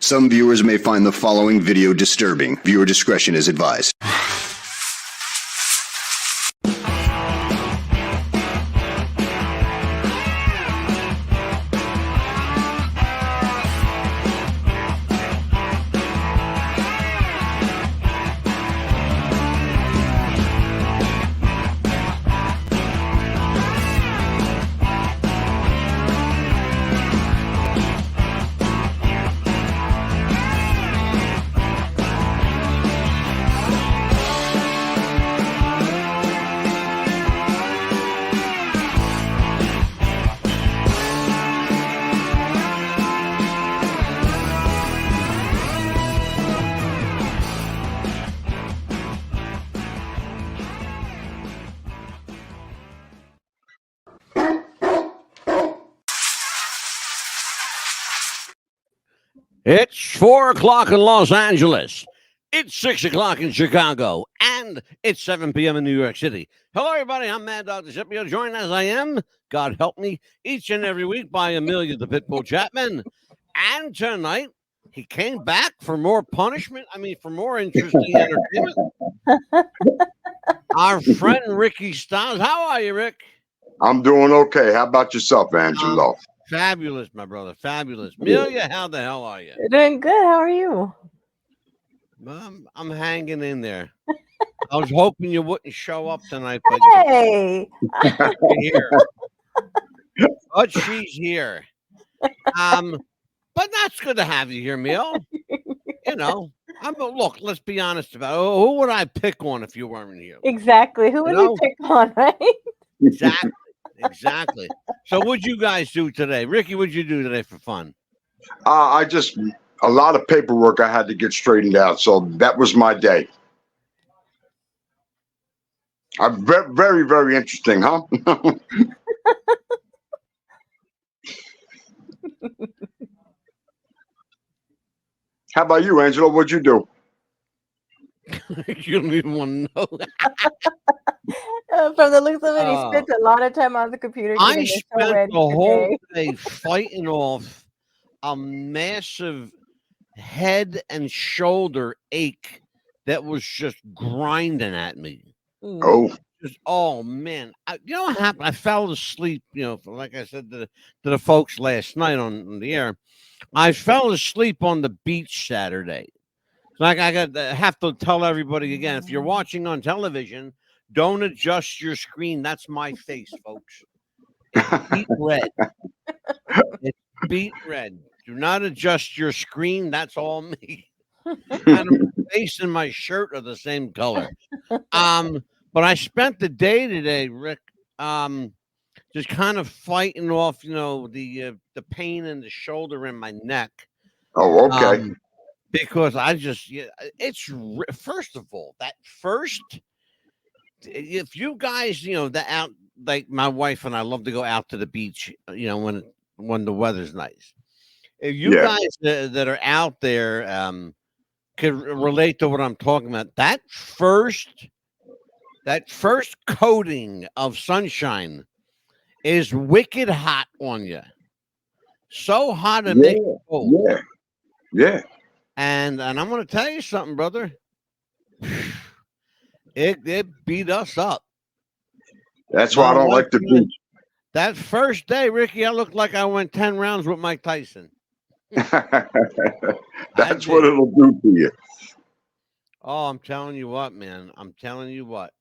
Some viewers may find the following video disturbing. Viewer discretion is advised. It's 4 o'clock in Los Angeles. It's 6 o'clock in Chicago. And it's 7 p.m. in New York City. Hello, everybody. I'm Mad Dog Scipio, joined as I am, God help me, each and every week by Amelia the Pitbull Chapman. And tonight, he came back for more punishment. For more interesting entertainment. Our friend Ricky Styles. How are you, Rick? I'm doing okay. How about yourself, Angelo? Fabulous, my brother. Fabulous. Amelia, how the hell are you? Doing good. How are you? I'm hanging in there. I was hoping you wouldn't show up tonight, but Hey, you're here. But she's here. But that's good to have you here, Mel. You know, look, let's be honest about it. Who would I pick on if you weren't here? exactly. Who would we pick on, right? Exactly. So what'd you guys do today? Ricky, what'd you do today for fun? A lot of paperwork I had to get straightened out. So that was my day. Very, very interesting, huh? How about you, Angelo? What'd you do? You don't even want to know. From the looks of it, he spent a lot of time on the computer. I spent the whole day fighting off a massive head and shoulder ache that was just grinding at me. Oh man! You know what happened? I fell asleep. Like I said to the folks last night on the air, I fell asleep on the beach Saturday. Like I have to tell everybody again: if you're watching on television, don't adjust your screen. That's my face, folks. It's beet red. It's beet red. Do not adjust your screen. That's all me. And my face and my shirt are the same color. But I spent the day today, Rick, just kind of fighting off, the pain in the shoulder and my neck. Oh, okay. Because it's first of all, if you guys, out, like my wife and I love to go out to the beach, when the weather's nice. If you guys that are out there can relate to what I'm talking about, that first coating of sunshine is wicked hot on you. So hot it makes you cold. Yeah. And I'm going to tell you something, brother. It beat us up. That's why I don't like the beach. That first day, Ricky, I looked like I went 10 rounds with Mike Tyson. That's what it'll do to you. Oh, I'm telling you what, man. I'm telling you what.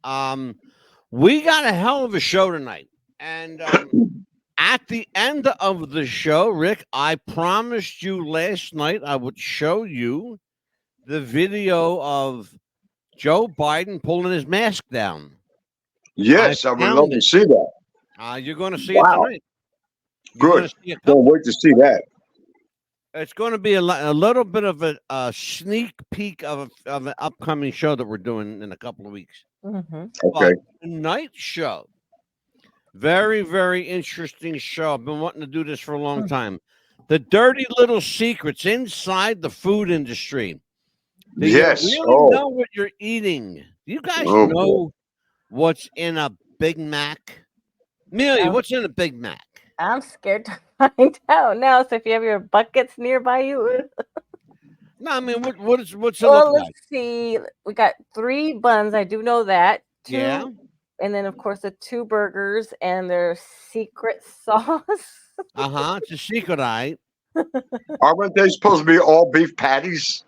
We got a hell of a show tonight. And at the end of the show, Rick, I promised you last night I would show you the video of Joe Biden pulling his mask down. Yes, I would love to see that. You're going to see it tonight. Good. Don't wait to see that. It's going to be a little bit of a sneak peek of an upcoming show that we're doing in a couple of weeks. Mm-hmm. Okay. But tonight's show, very, very interesting show. I've been wanting to do this for a long time. The dirty little secrets inside the food industry. Do you really know what you're eating? Do you guys know what's in a Big Mac? Amelia, what's in a Big Mac? I'm scared to find out now. So if you have your buckets nearby you. No, I mean, what's it Well, look like? let's see. We got 3 buns. I do know that. 2, Yeah. and then of course the 2 burgers and their secret sauce. It's a secret, right? Aren't they supposed to be all beef patties?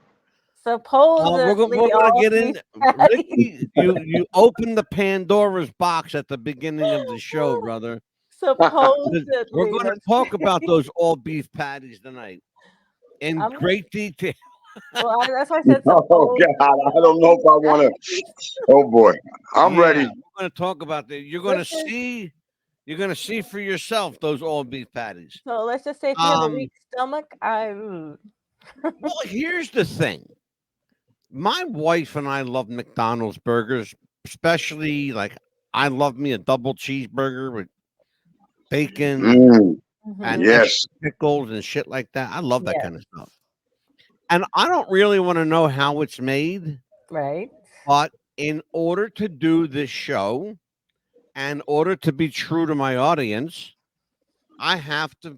Supposedly, We're gonna all get beef in. patties. Ricky, you opened the Pandora's box at the beginning of the show, brother. Supposedly, We're going to let's talk about those all beef patties tonight in I'm- great detail. Well, that's why I said Oh supposedly. God, I don't know if I want to. Oh boy, I'm ready. We're going to talk about that. You're going to see. You're going to see for yourself those all beef patties. So let's just say if you have a weak stomach, Well, here's the thing. My wife and I love McDonald's burgers, especially like I love me a double cheeseburger with bacon Mm, and Mhm. yes. pickles and shit like that. I love that Yes. kind of stuff. And I don't really want to know how it's made, Right. but in order to do this show, and in order to be true to my audience, I have to,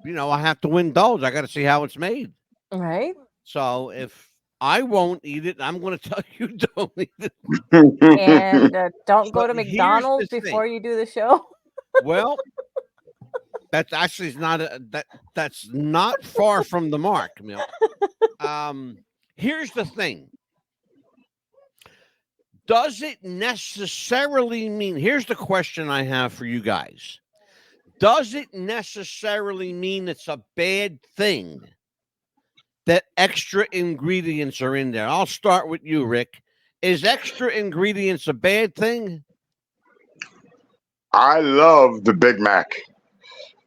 I have to indulge. I got to see how it's made. Right. So if I won't eat it, I'm going to tell you don't eat it. And don't go So to here's the McDonald's thing. before you do the show. Well, that's actually not that's not far from the mark, Emil. Here's the thing. Does it necessarily mean? Here's the question I have for you guys. Does it necessarily mean it's a bad thing that extra ingredients are in there? I'll start with you, Rick. Is extra ingredients a bad thing? I love the Big Mac.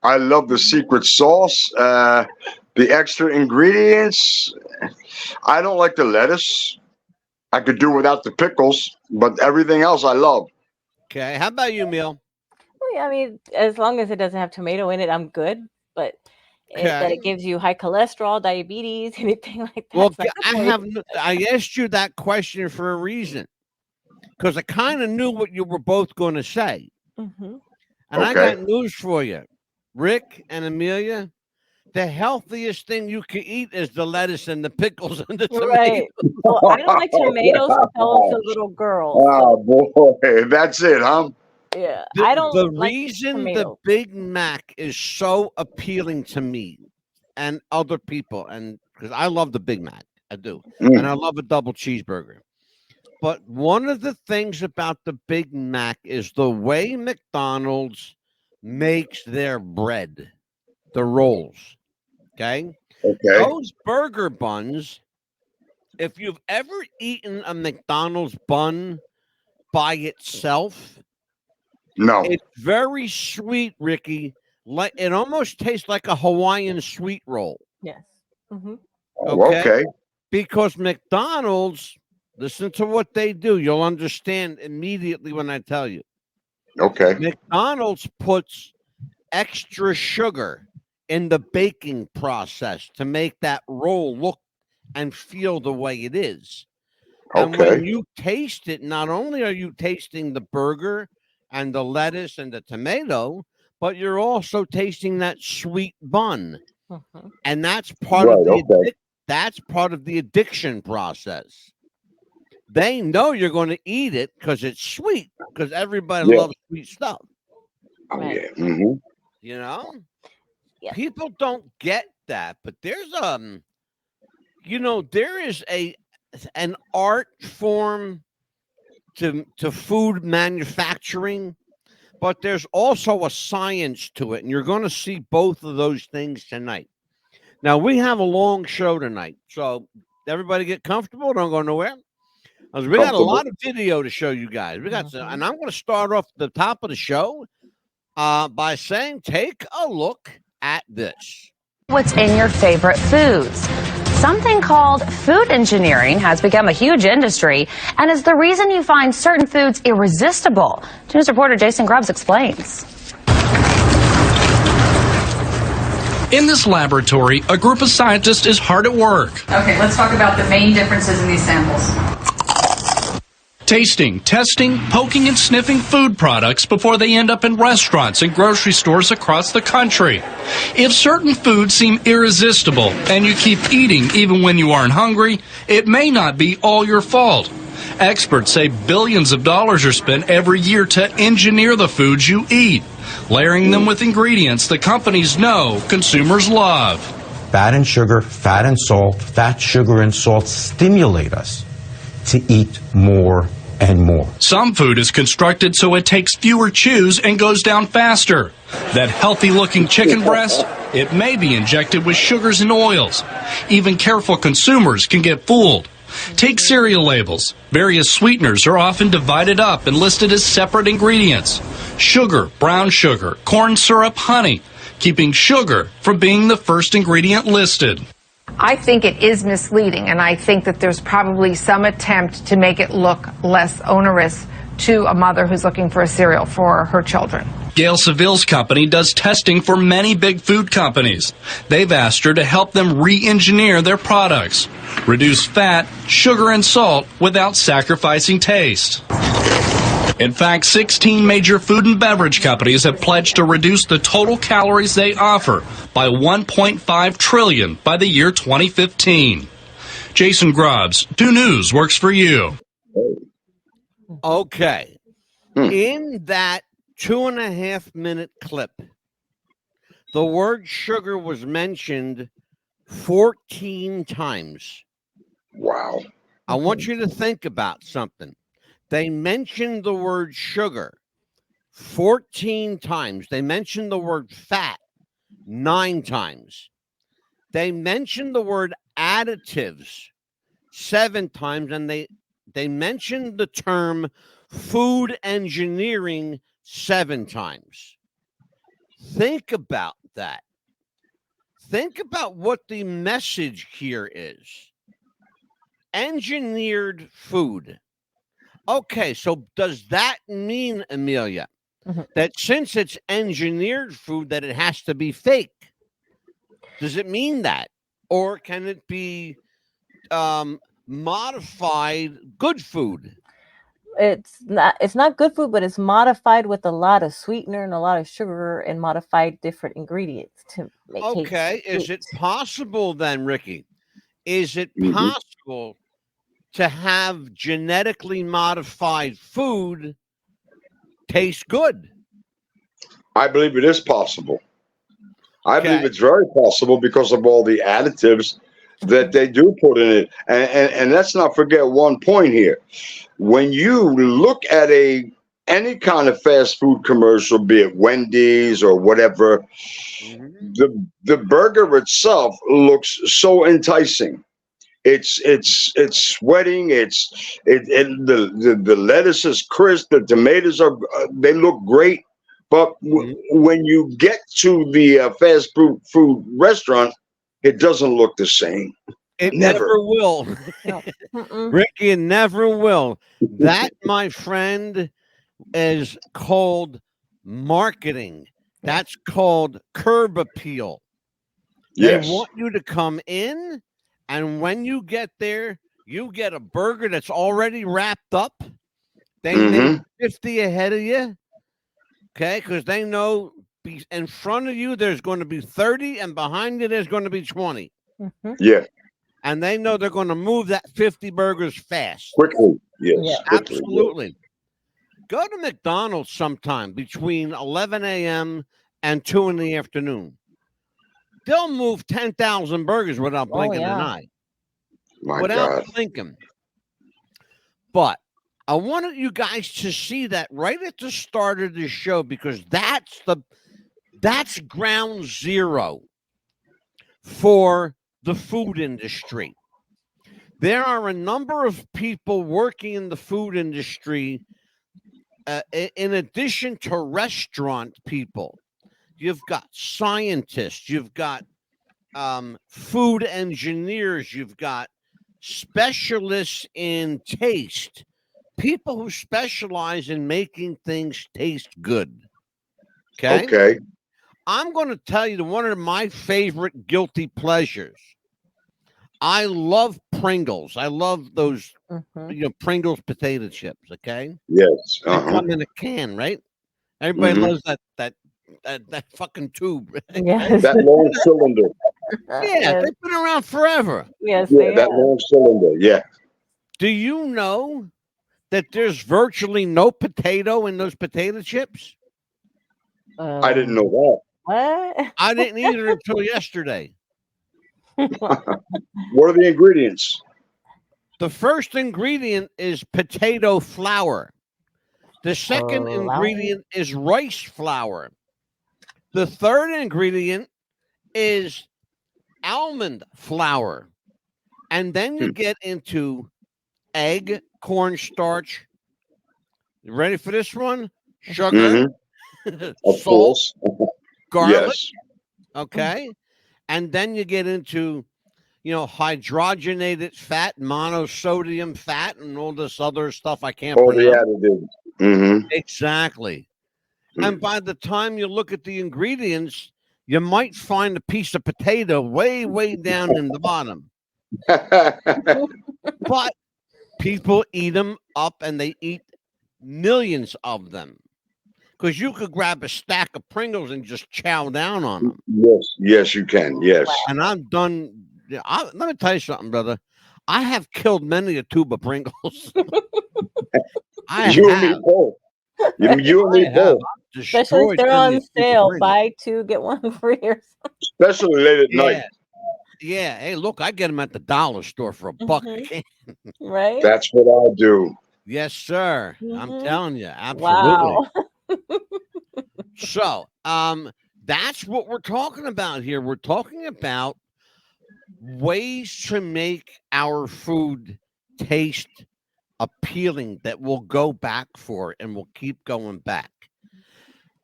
I love the secret sauce. The extra ingredients. I don't like the lettuce. I could do without the pickles, but everything else I love. Okay. How about you, Emil? Well, yeah, I mean, as long as it doesn't have tomato in it, I'm good. But that Okay. it gives you high cholesterol, diabetes, anything like that. Well, it's like, I asked you that question for a reason because I kind of knew what you were both going to say. Mhm. And I Okay. got news for you, Rick and Amelia. The healthiest thing you can eat is the lettuce and the pickles and the tomatoes. Right. Well, I don't like tomatoes. Tell the little girl. Oh boy, that's it, huh? Yeah, I don't. The like reason the tomatoes. Big Mac is so appealing to me and other people, and because I love the Big Mac, I do, and I love a double cheeseburger. But one of the things about the Big Mac is the way McDonald's makes their bread, the rolls. Okay. Okay. Those burger buns, if you've ever eaten a McDonald's bun by itself, No. it's very sweet, Ricky. Like it almost tastes like a Hawaiian sweet roll. Yes. Hmm. Okay. Because McDonald's, listen to what they do. You'll understand immediately when I tell you. Okay. McDonald's puts extra sugar in the baking process to make that roll look and feel the way it is. And when Okay. you taste it, not only are you tasting the burger and the lettuce and the tomato, but you're also tasting that sweet bun. Hmm. And that's part Right, of the okay. that's part of the addiction process. They know you're going to eat it because it's sweet, because everybody Yeah. loves sweet stuff. Oh, Right. yeah. Mm-hmm. You know? Yeah. People don't get that, but there's there is an art form to food manufacturing, but there's also a science to it, and you're going to see both of those things tonight. Now we have a long show tonight, so everybody get comfortable. Don't go nowhere. 'Cause we got a lot of video to show you guys. We got some, and I'm going to start off the top of the show by saying, take a look at this. What's in your favorite foods? Something called food engineering has become a huge industry and is the reason you find certain foods irresistible. News reporter Jason Grubbs explains. In this laboratory, a group of scientists is hard at work. Okay, let's talk about the main differences in these samples. Tasting, testing, poking, and sniffing food products before they end up in restaurants and grocery stores across the country. If certain foods seem irresistible and you keep eating even when you aren't hungry, it may not be all your fault. Experts say billions of dollars are spent every year to engineer the foods you eat, layering them with ingredients the companies know consumers love. Fat and sugar, fat and salt, fat, sugar, and salt stimulate us to eat more and more. Some food is constructed so it takes fewer chews and goes down faster. That healthy-looking chicken breast, it may be injected with sugars and oils. Even careful consumers can get fooled. Take cereal labels. Various sweeteners are often divided up and listed as separate ingredients. Sugar, brown sugar, corn syrup, honey, keeping sugar from being the first ingredient listed. I think it is misleading, and I think that there's probably some attempt to make it look less onerous to a mother who's looking for a cereal for her children. Gail Seville's company does testing for many big food companies. They've asked her to help them re-engineer their products, reduce fat, sugar, and salt without sacrificing taste. In fact, 16 major food and beverage companies have pledged to reduce the total calories they offer by 1.5 trillion by the year 2015. Jason Grubbs, 2 News works for you. Okay. In that 2.5-minute clip, the word sugar was mentioned 14 times. Wow. I want you to think about something. They mentioned the word sugar 14 times. They mentioned the word fat 9 times. They mentioned the word additives 7 times, and they mentioned the term food engineering 7 times. Think about that. Think about what the message here is. Engineered food. Okay, so does that mean, Amelia, that since it's engineered food, that it has to be fake? Does it mean that? Or can it be modified good food? It's not good food, but it's modified with a lot of sweetener and a lot of sugar and modified different ingredients to make it Okay, is sweet. it possible then, Ricky? Is it possible to have genetically modified food taste good? I believe it is possible. I Okay. believe it's very possible because of all the additives that they do put in it. And let's not forget one point here. When you look at any kind of fast food commercial, be it Wendy's or whatever, the burger itself looks so enticing. It's sweating. The lettuce is crisp. The tomatoes they look great. But when you get to the fast food restaurant, it doesn't look the same. It Never. never will. No. Ricky, it never will. That, my friend, is called marketing. That's called curb appeal. Yes. They want you to come in, and when you get there, you get a burger that's already wrapped up. They make 50 ahead of you, okay? Because they know in front of you there's going to be 30, and behind you there's going to be 20. Yeah. And they know they're going to move that 50 burgers fast. Quickly. Yes. Yeah. Quickly, Absolutely. Go to McDonald's sometime between 11 a.m. and 2 in the afternoon. They'll move 10,000 burgers without blinking an eye. My Without God. blinking. But I wanted you guys to see that right at the start of the show, because that's ground zero for the food industry. There are a number of people working in the food industry, in addition to restaurant people. You've got scientists, you've got food engineers, you've got specialists in taste, people who specialize in making things taste good. Okay. I'm going to tell you one of my favorite guilty pleasures. I love Pringles. I love those, Mhm. Pringles potato chips. Okay, Yes. they come in a can, right? Everybody Mhm. loves that fucking tube. Yes. That long cylinder. Yeah, Yes. they've been around forever. Yes, Yeah, they that have. long cylinder. Yeah. Do you know that there's virtually no potato in those potato chips? I didn't know What? I didn't either until yesterday. that. What are the ingredients? The first ingredient is potato flour. The second ingredient is rice flour. The third ingredient is almond flour. And then you get into egg, cornstarch. You ready for this one? Sugar, Of salt, course. garlic. Yes. Okay. And then you get into, hydrogenated fat, monosodium fat, and all this other stuff I can't All the pronounce. additives. Mm-hmm. Exactly. And by the time you look at the ingredients, you might find a piece of potato way, way down in the bottom. But people eat them up, and they eat millions of them. Because you could grab a stack of Pringles and just chow down on them. Yes. Yes, you can. Yes. And I've done. Let me tell you something, brother. I have killed many a tube of Pringles. I You and have. me both. You and me I have. both. Especially if Destroyed they're many a on tube of sale, Pringles. buy two get one free or something. Especially late at night. Yeah. Hey, look, I get them at the dollar store for $1 a can. Right? That's what I do. Yes, sir. I'm Mhm. telling you, absolutely. Wow. So, that's what we're talking about here. We're talking about ways to make our food taste appealing that we'll go back for and we'll keep going back.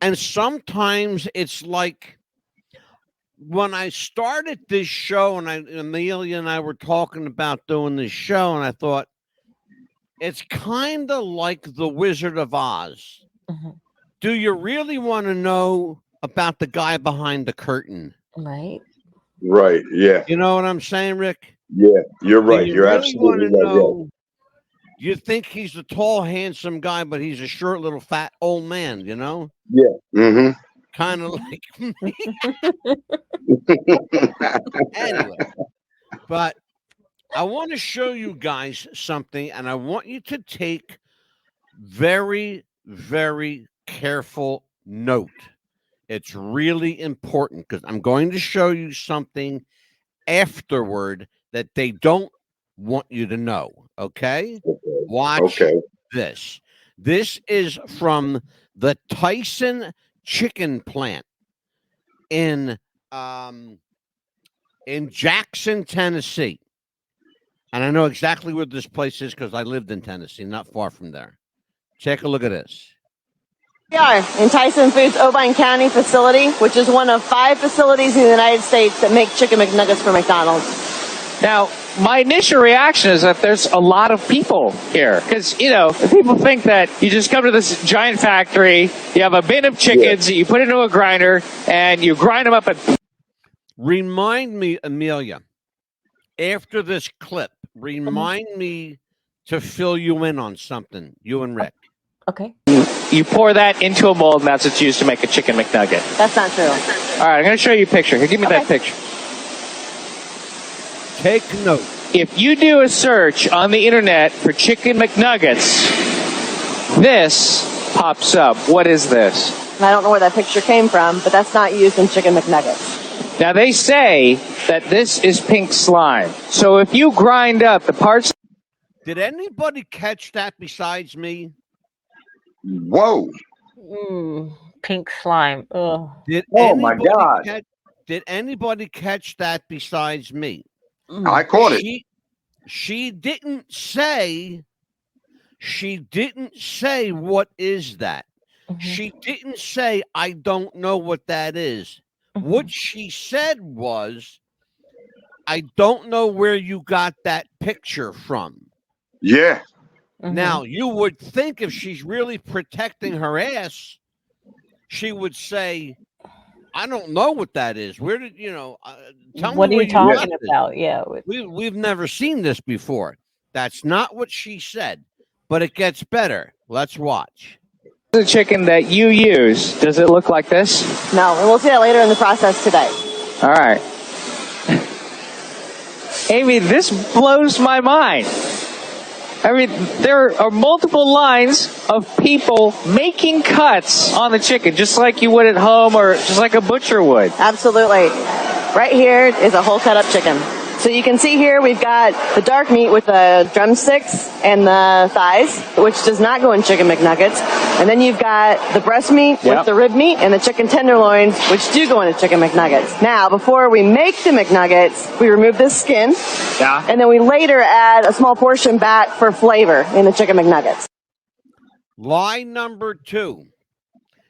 And sometimes it's like when I started this show, and Amelia and I were talking about doing this show, and I thought it's kind of like the Wizard of Oz. Mhm. Do you really want to know about the guy behind the curtain? Right. Right. Yeah. You know what I'm saying, Rick? Yeah. You're right. Do you You're really absolutely want to right. Yeah. know? You think he's a tall, handsome guy, but he's a short, little, fat old man, Yeah. Mm-hmm. Kind of like me. Anyway, but I want to show you guys something, and I want you to take very, very careful note. It's really important because I'm going to show you something afterward that they don't want you to know. Okay? Watch this. This is from the Tyson chicken plant in Jackson, Tennessee. And I know exactly where this place is because I lived in Tennessee, not far from there. Take a look at this. We are in Tyson Foods' Irvine County facility, which is one of 5 facilities in the United States that make chicken McNuggets for McDonald's. Now, my initial reaction is that there's a lot of people here. Because, people think that you just come to this giant factory, you have a bin of chickens, you put it into a grinder, and you grind them up. Remind me, Amelia, after this clip, remind me to fill you in on something, you and Rick. Okay. You pour that into a mold, and that's what's used to make a chicken McNugget. That's not true. All right, I'm going to show you a picture. Here, give me that picture. Take note. If you do a search on the internet for chicken McNuggets, this pops up. What is this? I don't know where that picture came from, but that's not used in chicken McNuggets. Now, they say that this is pink slime. So if you grind up the parts... Did anybody catch that besides me? Whoa. Pink slime. Ugh. My God. Did anybody catch that besides me? I caught it. She didn't say what is that. She didn't say I don't know what that is. What she said was, I don't know where you got that picture from. Yeah. Now, you would think if she's really protecting her ass, she would say, I don't know what that is. Where did tell What me are where you you got talking this. about? Yeah. We've never seen this before. That's not what she said, but it gets better. Let's watch. The chicken that you use, does it look like this? No, and we'll see that later in the process today. All right. Amy, this blows my mind. I mean, there are multiple lines of people making cuts on the chicken, just like you would at home or just like a butcher would. Absolutely. Right here is a whole cut up chicken. So you can see here we've got the dark meat with the drumsticks and the thighs, which does not go in Chicken McNuggets. And then you've got the breast meat with the rib meat and the chicken tenderloins, which do go into Chicken McNuggets. Now, before we make the McNuggets, we remove this skin. Yeah. And then we later add a small portion back for flavor in the Chicken McNuggets. Lie number 2.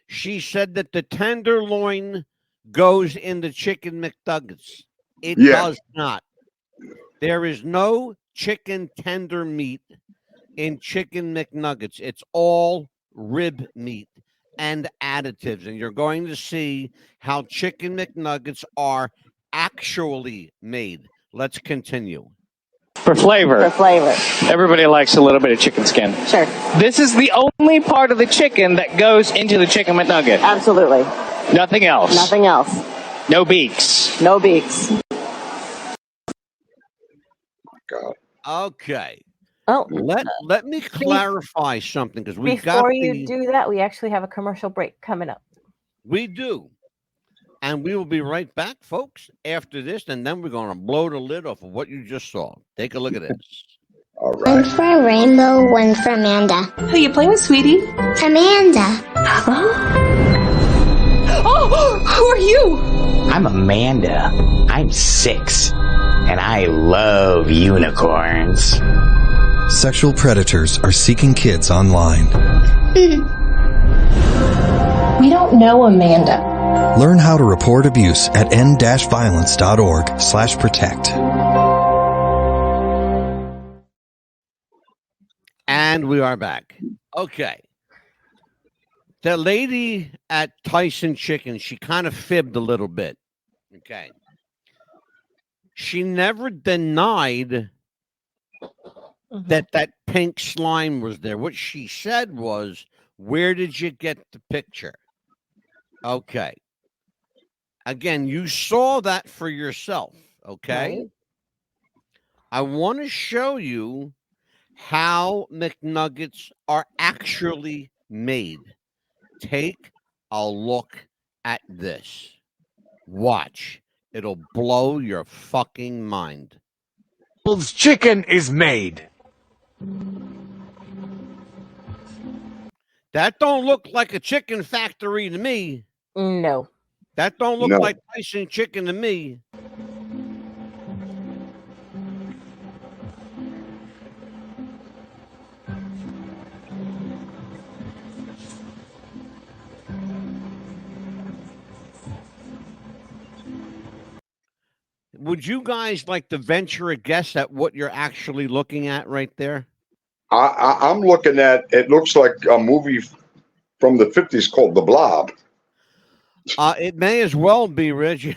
She said that the tenderloin goes in the Chicken McNuggets. It does not. There is no chicken tender meat in Chicken McNuggets. It's all rib meat and additives. And you're going to see how Chicken McNuggets are actually made. Let's continue. For flavor. For flavor. Everybody likes a little bit of chicken skin. Sure. This is the only part of the chicken that goes into the Chicken McNugget. Absolutely. Nothing else. Nothing else. No beaks. No beaks. God. Okay. Oh, Let me clarify something because we got before you do that, we actually have a commercial break coming up. We do. And we will be right back, folks, after this, and then we're going to blow the lid off of what you just saw. Take a look at this. All right. One for Rainbow, one for Amanda. Who you playing with, sweetie? Amanda. Oh, who are you? I'm Amanda. I'm 6, and I love unicorns. Sexual predators are seeking kids online. We don't know Amanda. Learn how to report abuse at end-violence.org/protect. And we are back. Okay. The lady at Tyson Chicken, she kind of fibbed a little bit. Okay. She never denied that pink slime was there. What she said was, where did you get the picture? Okay. Again, you saw that for yourself, okay? Right. I want to show you how McNuggets are actually made. Take a look at this. Watch. It'll blow your fucking mind. Chicken is made. That don't look like a chicken factory to me. No. That don't look like Tyson Chicken to me. Would you guys like to venture a guess at what you're actually looking at right there? I'm looking at, it looks like a movie from the 50s called The Blob. It may as well be, Rich.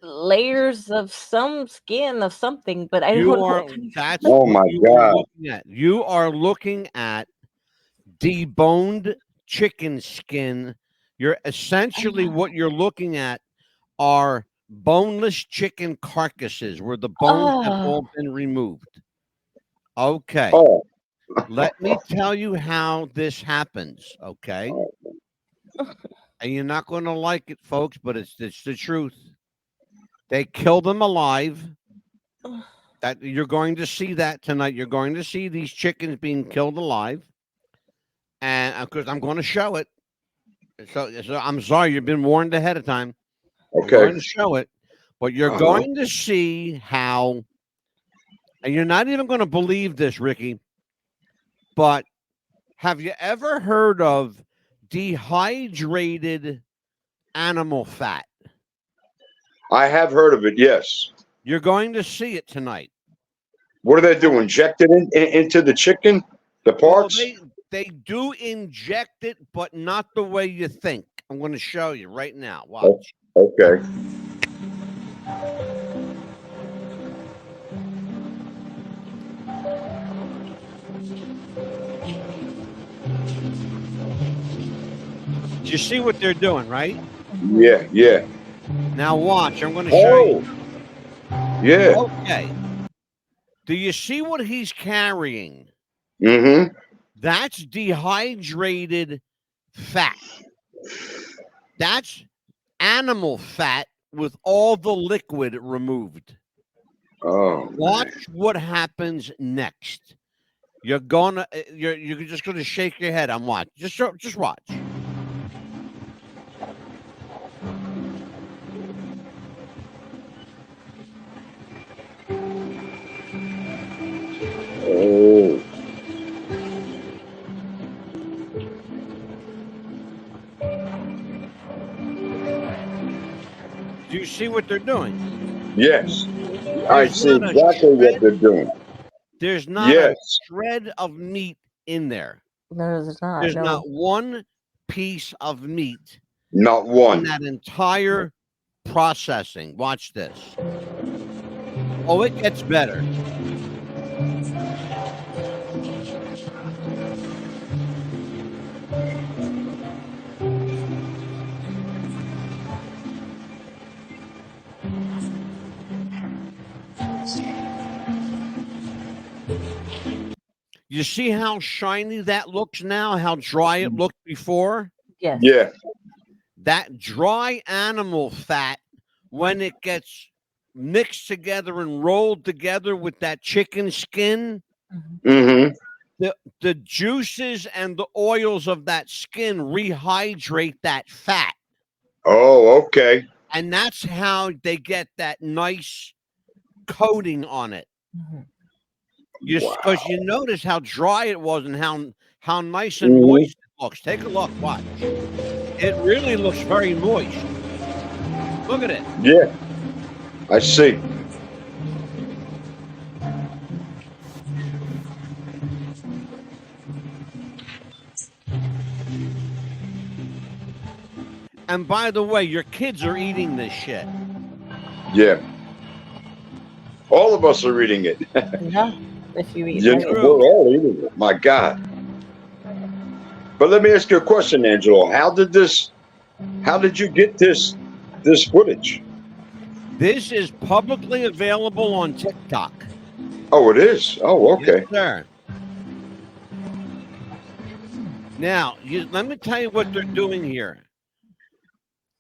Layers of some skin of something, but I don't know. That's oh my God. You are looking at deboned chicken skin. You're essentially what you're looking at are boneless chicken carcasses where the bones have all been removed. Okay. Let me tell you how this happens, okay? And you're not going to like it, folks, but it's the truth. They kill them alive. That you're going to see that tonight. You're going to see these chickens being killed alive. And of course, I'm going to show it. So I'm sorry, you've been warned ahead of time. Okay. I'm going to show it. But you're going to see how, and you're not even going to believe this, Ricky, but have you ever heard of dehydrated animal fat? I have heard of it, yes. You're going to see it tonight. What do they do? Inject it into the chicken? The parts? Well, they do inject it, but not the way you think. I'm going to show you right now. Watch. Okay. Do you see what they're doing, right? Yeah, yeah. Now watch. I'm going to show you. Yeah. Okay. Do you see what he's carrying? Mm-hmm. That's dehydrated fat. That's animal fat with all the liquid removed. Oh. Watch what happens next. You're just gonna shake your head. I'm watching. Just watch. Oh. Do you see what they're doing? Yes. I see exactly what they're doing. There's not a shred of meat in there. No, there's not. There's no. not one piece of meat. Not one. In that entire processing. Watch this. Oh, it gets better. You see how shiny that looks now? How dry it looked before? Yes. Yeah. That dry animal fat, when it gets mixed together and rolled together with that chicken skin, Mm-hmm. the juices and the oils of that skin rehydrate that fat. Oh, okay. And that's how they get that nice coating on it. Because you notice how dry it was and how nice and moist it looks. Take a look. Watch. It really looks very moist. Look at it. Yeah. I see. And by the way, your kids are eating this shit. Yeah. All of us are reading it. Yeah. If you eat We're all eating it. My God. But let me ask you a question, Angelo. How did you get this footage? This is publicly available on TikTok. Oh, it is? Oh, okay. Yes, sir. Now, let me tell you what they're doing here.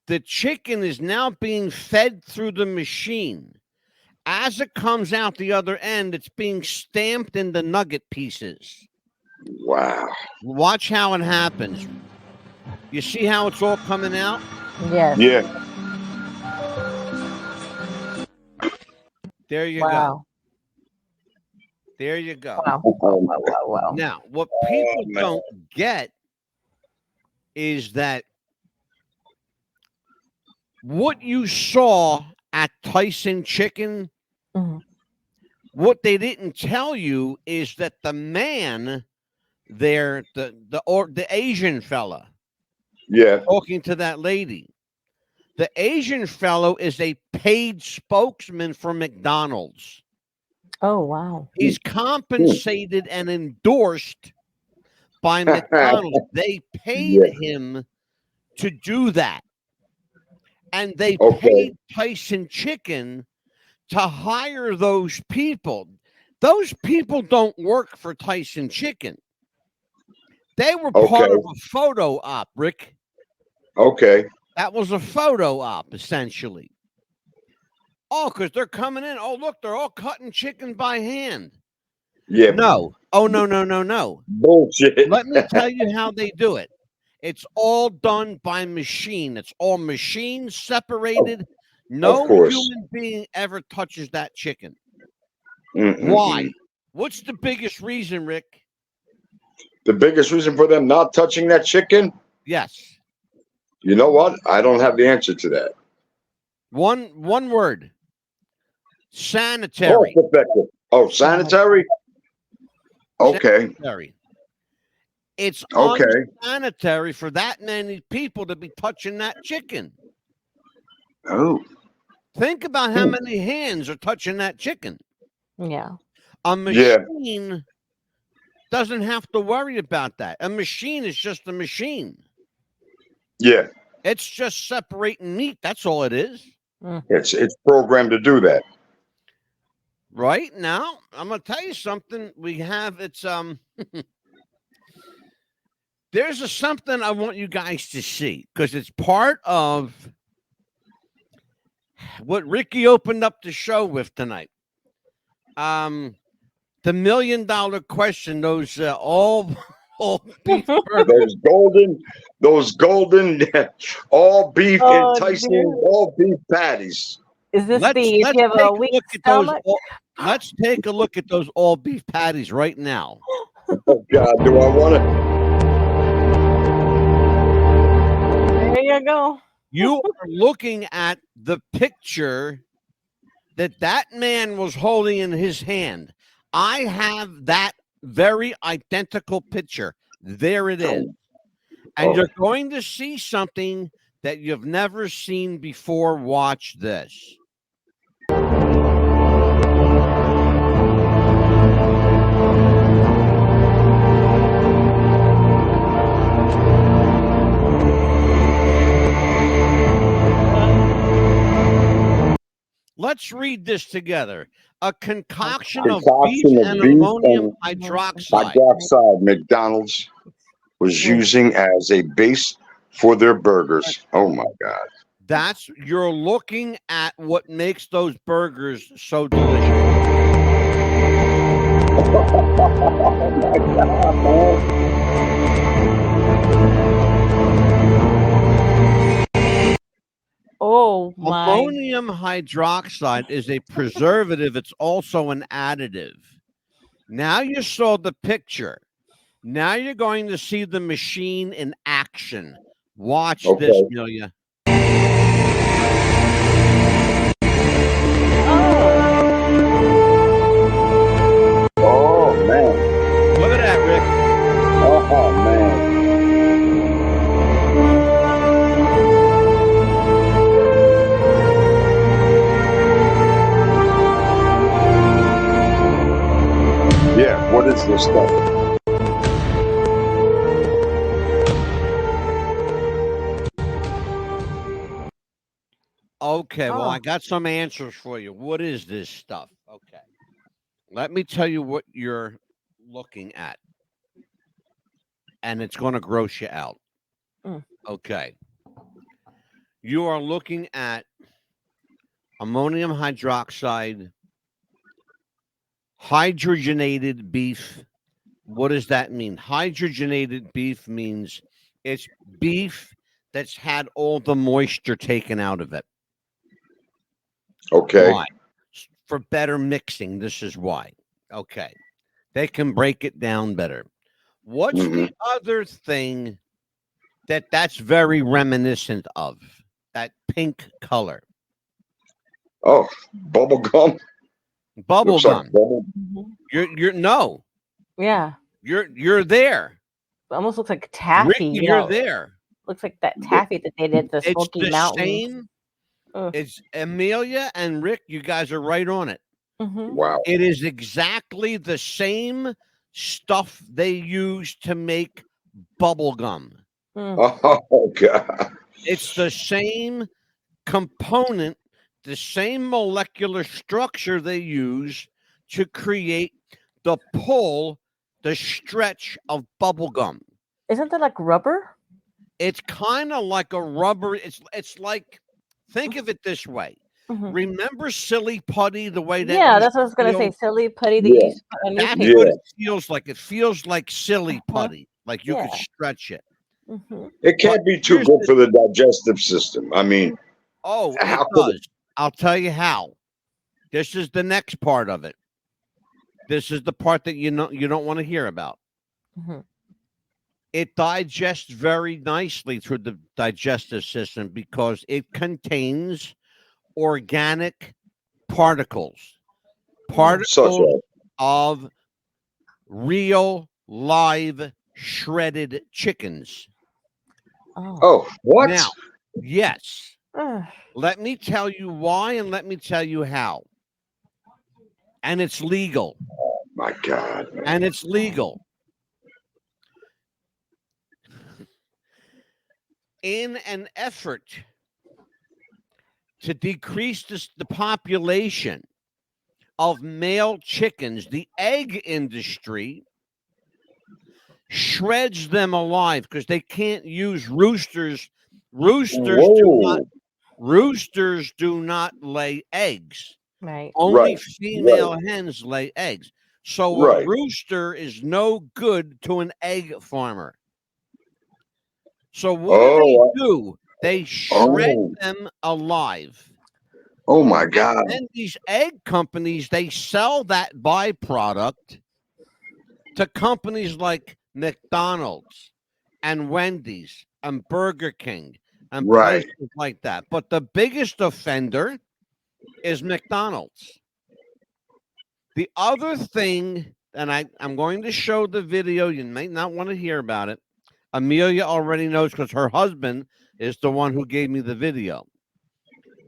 The chicken is now being fed through the machine. As it comes out the other end, it's being stamped into nugget pieces. Wow. Watch how it happens. You see how it's all coming out? Yes. Yeah. There you go. There you go. Wow. Now, what people don't get is that what you saw at Tyson Chicken, what they didn't tell you is that the man there, the Asian fella, talking to that lady, the Asian fellow is a paid spokesman for McDonald's. Oh, wow. He's compensated and endorsed by McDonald's. They paid him to do that. And they paid Tyson Chicken to hire those people. Those people don't work for Tyson Chicken. They were part of a photo op, Rick. Okay. That was a photo op, essentially. Oh, because they're coming in. Oh, look, they're all cutting chicken by hand. Yeah. No. Oh, no. Bullshit. Let me tell you how they do it. It's all done by machine. It's all machine separated. No human being ever touches that chicken. Why? What's the biggest reason, Rick? The biggest reason for them not touching that chicken? Yes. You know what? I don't have the answer to that. One word. Sanitary. Oh, sanitary? Okay. Sanitary. It's Okay. unsanitary for that many people to be touching that chicken. Oh. Think about how many hands are touching that chicken. Yeah. A machine doesn't have to worry about that. A machine is just a machine. Yeah. It's just separating meat. That's all it is. It's programmed to do that. Right now, I'm gonna tell you something. We have there's something I want you guys to see because it's part of what Ricky opened up the show with tonight. The $1 million question, those all beef burgers. those golden all beef enticing all beef patties. Is this Let's if you have a weak stomach? Let's take a look at those all beef patties right now. Oh God, do I want to? There you go. You are looking at the picture that man was holding in his hand. I have that very identical picture. There it is. And you're going to see something that you've never seen before. Watch this. Let's read this together. A concoction of beef and ammonium hydroxide. McDonald's was using as a base for their burgers. Oh my God. You're looking at what makes those burgers so delicious. Oh my God, man. Oh my. Ammonium hydroxide is a preservative. It's also an additive. Now you saw the picture. Now you're going to see the machine in action. Watch this, Amelia. Oh man. Look at that, Rick. Oh man. Yeah, what is this stuff? Okay, well, I got some answers for you. What is this stuff? Okay. Let me tell you what you're looking at. And it's going to gross you out. Okay. You are looking at ammonium hydroxide, hydrogenated beef. What does that mean? Hydrogenated beef means it's beef that's had all the moisture taken out of it. Okay. Why? For better mixing. This is why. Okay. They can break it down better. What's the other thing that's very reminiscent of? That pink color. Oh, bubble gum. Bubble gum. Like You're no. Yeah. You're there. It almost looks like taffy. Ricky, you're there. Looks like that taffy that they did the Smoky Mountains. Same. It's Amelia and Rick. You guys are right on it. Wow. It is exactly the same stuff they use to make bubble gum. Oh God. It's the same component, the same molecular structure they use to create the pull, the stretch of bubble gum. Isn't that like rubber? It's kind of like a rubber. It's like, think of it this way. Remember silly putty, the way that that's what I was gonna say. Silly putty that you used to put on That's newspaper. what it feels like. It feels like silly putty, like you could stretch it. It can't be too good for the digestive system. I mean, it does. I'll tell you how. This is the next part of it. This is the part that you don't want to hear about. It digests very nicely through the digestive system because it contains organic particles of real live shredded chickens. Oh, what? Now, yes. Ugh. Let me tell you why and let me tell you how. And it's legal. My God. Man. And it's legal. In an effort to decrease the population of male chickens, the egg industry shreds them alive because they can't use roosters. Roosters do not lay eggs. Right. Only female hens lay eggs. So a rooster is no good to an egg farmer. So what do? They shred them alive. Oh my God. And then these egg companies, they sell that byproduct to companies like McDonald's and Wendy's and Burger King and places like that. But the biggest offender is McDonald's. The other thing, and I'm going to show the video. You may not want to hear about it. Amelia already knows because her husband is the one who gave me the video.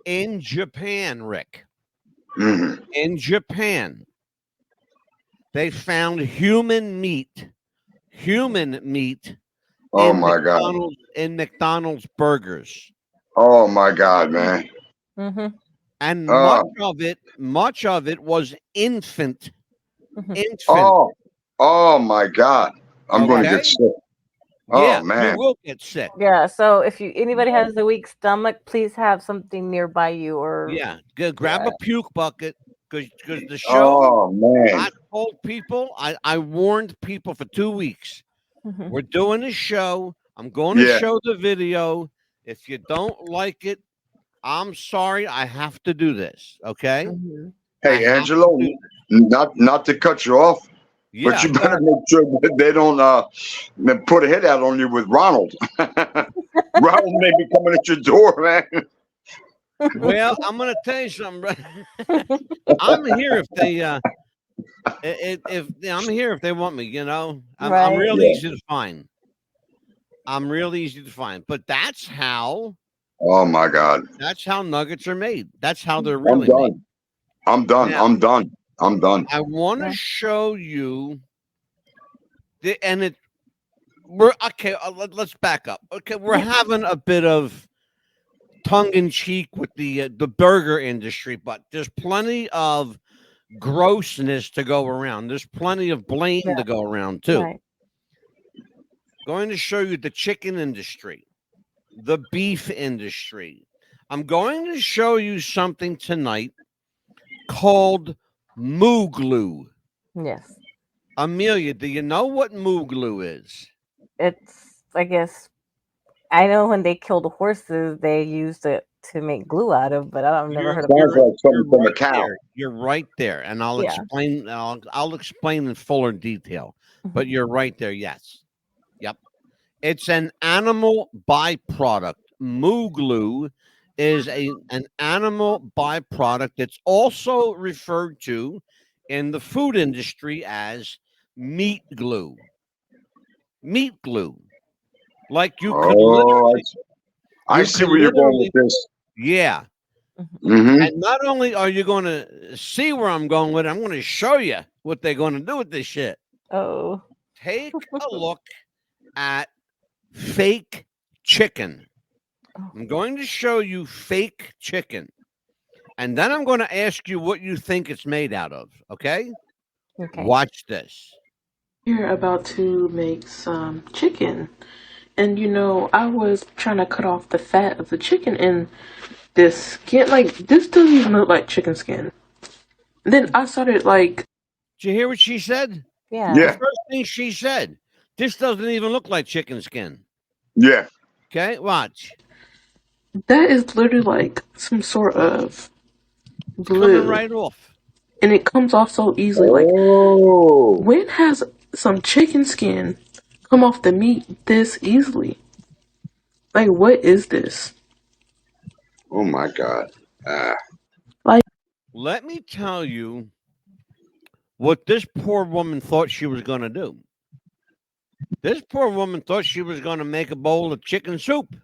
In Japan, Rick, in Japan, they found human meat Oh my God. in McDonald's burgers. Oh my God, man. Mm-hmm. And much of it was infant. Oh my God. I'm going to get sick. Yeah, Oh man. you will get sick. Yeah. So if anybody has a weak stomach, please have something nearby you, or grab a puke bucket because the show. Oh man. I told people, I warned people for 2 weeks. Mm-hmm. We're doing a show. I'm going to show the video. If you don't like it, I'm sorry. I have to do this. Okay. Mm-hmm. Hey, Angelo, not to cut you off, but you better make sure that they don't put a hit out on you with Ronald. Ronald may be coming at your door, man. Well, I'm going to tell you something. I'm here if they I'm here if they want me. You know, I'm real easy to find. I'm real easy to find. But that's how. Oh my God. That's how nuggets are made. That's how they're really made. I'm done. Now, I'm done. I want to show you we're okay. Let's back up. Okay, we're having a bit of tongue in cheek with the burger industry, but there's plenty of grossness to go around. There's plenty of blame to go around too. Right. Going to show you the chicken industry, the beef industry. I'm going to show you something tonight called moo glue. Yes. Amelia, do you know what moo glue is? It's, I guess, I know when they kill the horses, they used it to make glue out of, but I've never heard of it. Sounds like something from a cow. You're right there, and I'll explain. I'll explain in fuller detail. But you're right there. Yes. Yep. It's an animal byproduct. Moo glue is an animal byproduct. It's also referred to in the food industry as meat glue. Meat glue. Like you could literally. I see where you're going with this. Yeah. Mm-hmm. And not only are you going to see where I'm going with it, I'm going to show you what they're going to do with this shit. Oh. Take a look at fake chicken. I'm going to show you fake chicken. And then I'm going to ask you what you think it's made out of. Okay? Okay. Watch this. We're about to make some chicken. And you know, I was trying to cut off the fat of the chicken, and this skin, like, this doesn't even look like chicken skin. And then I started like. Did you hear what she said? Yeah. The first thing she said, this doesn't even look like chicken skin. Yeah. Okay, watch. That is literally like some sort of glue. Coming right off. And it comes off so easily. Like, when has some chicken skin come off the meat this easily? Like, what is this? Oh my God. Like, let me tell you what this poor woman thought she was going to do. This poor woman thought she was going to make a bowl of chicken soup.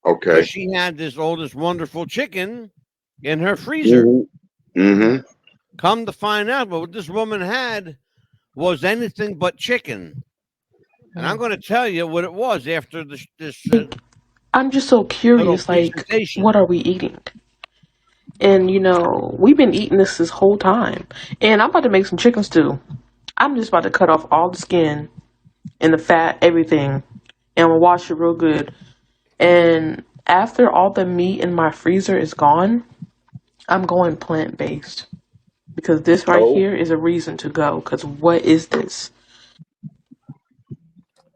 Okay. She had this wonderful chicken in her freezer. Mm-hmm. Come to find out, what this woman had was anything but chicken. And I'm going to tell you what it was after this. I'm just so curious, like, what are we eating? And, you know, we've been eating this whole time. And I'm about to make some chicken stew. I'm just about to cut off all the skin and the fat, everything. And I'm going to wash it real good. And after all the meat in my freezer is gone, I'm going plant-based. Because this right here is a reason to go. Because what is this?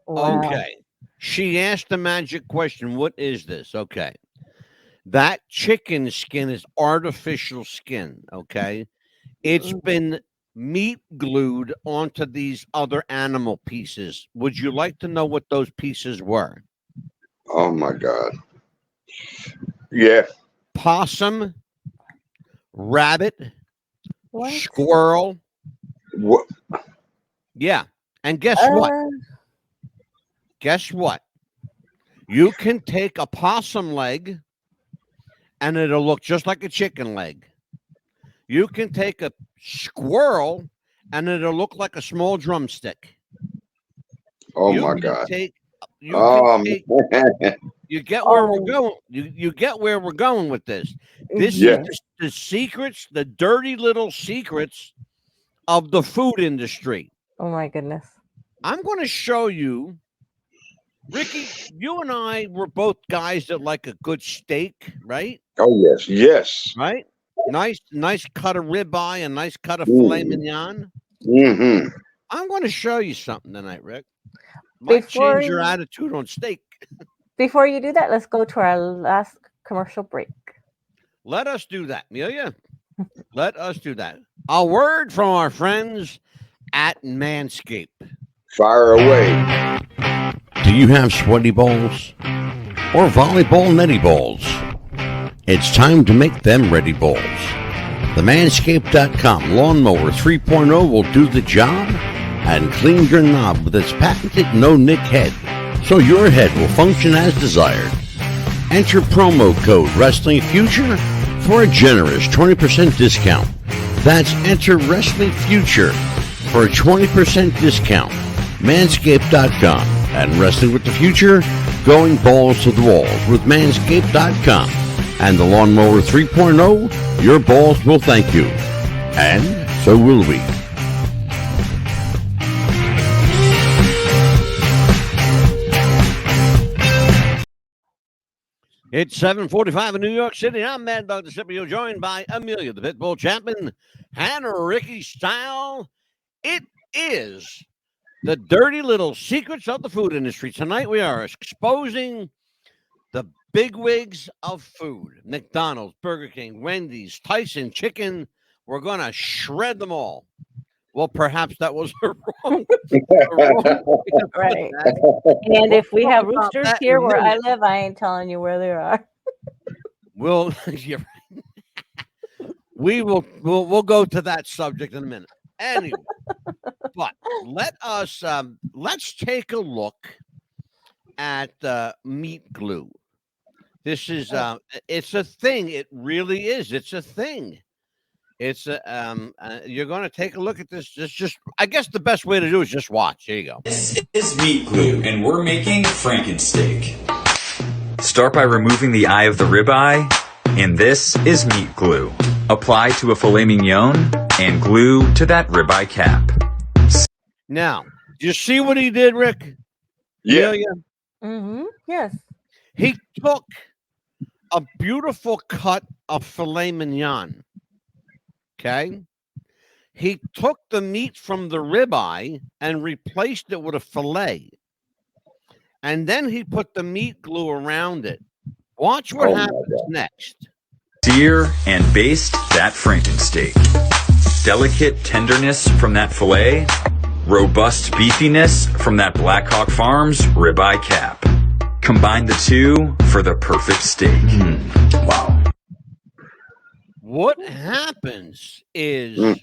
Wow. Okay. She asked the magic question, what is this? Okay. That chicken skin is artificial skin, okay? It's been meat glued onto these other animal pieces. Would you like to know what those pieces were? Oh, my God. Yeah. Possum, rabbit, squirrel. What? Yeah. And guess what? Guess what? You can take a possum leg and it'll look just like a chicken leg. You can take a squirrel and it'll look like a small drumstick. Oh, my God. You get where we're going. You get where we're going with this. This is the secrets, the dirty little secrets of the food industry. Oh, my goodness. I'm going to show you. Ricky, you and I were both guys that like a good steak, right? Oh, yes. Yes. Right? Nice cut of ribeye, a nice cut of filet mignon. Mm-hmm. I'm going to show you something tonight, Rick. Might change your attitude on steak. Before you do that, let's go to our last commercial break. Let us do that, Amelia. Let us do that. A word from our friends at Manscaped. Fire away. Do you have sweaty balls or volleyball netty balls? It's time to make them ready balls. The Manscaped.com Lawnmower 3.0 will do the job and clean your knob with its patented no-nick head, so your head will function as desired. Enter promo code Wrestling Future for a generous 20% discount. That's enter Wrestling Future for a 20% discount. Manscaped.com and Wrestling with the Future, going balls to the walls with Manscaped.com and the Lawnmower 3.0. Your balls will thank you, and so will we. It's 7:45 in New York City. I'm Mad Dog DeCipio, joined by Amelia, the Pitbull Chapman, and Ricky Style. It is the dirty little secrets of the food industry. Tonight we are exposing the bigwigs of food. McDonald's, Burger King, Wendy's, Tyson Chicken. We're going to shred them all. Well, perhaps that was wrong. Right. And if we have roosters here where I live, I ain't telling you where they are. We'll we'll go to that subject in a minute. Anyway, but let's take a look at meat glue. This is it's a thing. It really is. It's a thing. It's you're going to take a look at this. Just I guess the best way to do it is just watch. Here you go. This is meat glue, and we're making Frankensteak. Start by removing the eye of the ribeye, and this is meat glue. Apply to a filet mignon and glue to that ribeye cap. Now, do you see what he did, Rick? Yeah. Mm-hmm. Yes. He took a beautiful cut of filet mignon. Okay. He took the meat from the ribeye and replaced it with a fillet. And then he put the meat glue around it. Watch what happens next. Sear and baste that Frankensteak. Delicate tenderness from that filet. Robust beefiness from that Black Hawk Farms ribeye cap. Combine the two for the perfect steak. Wow. What happens is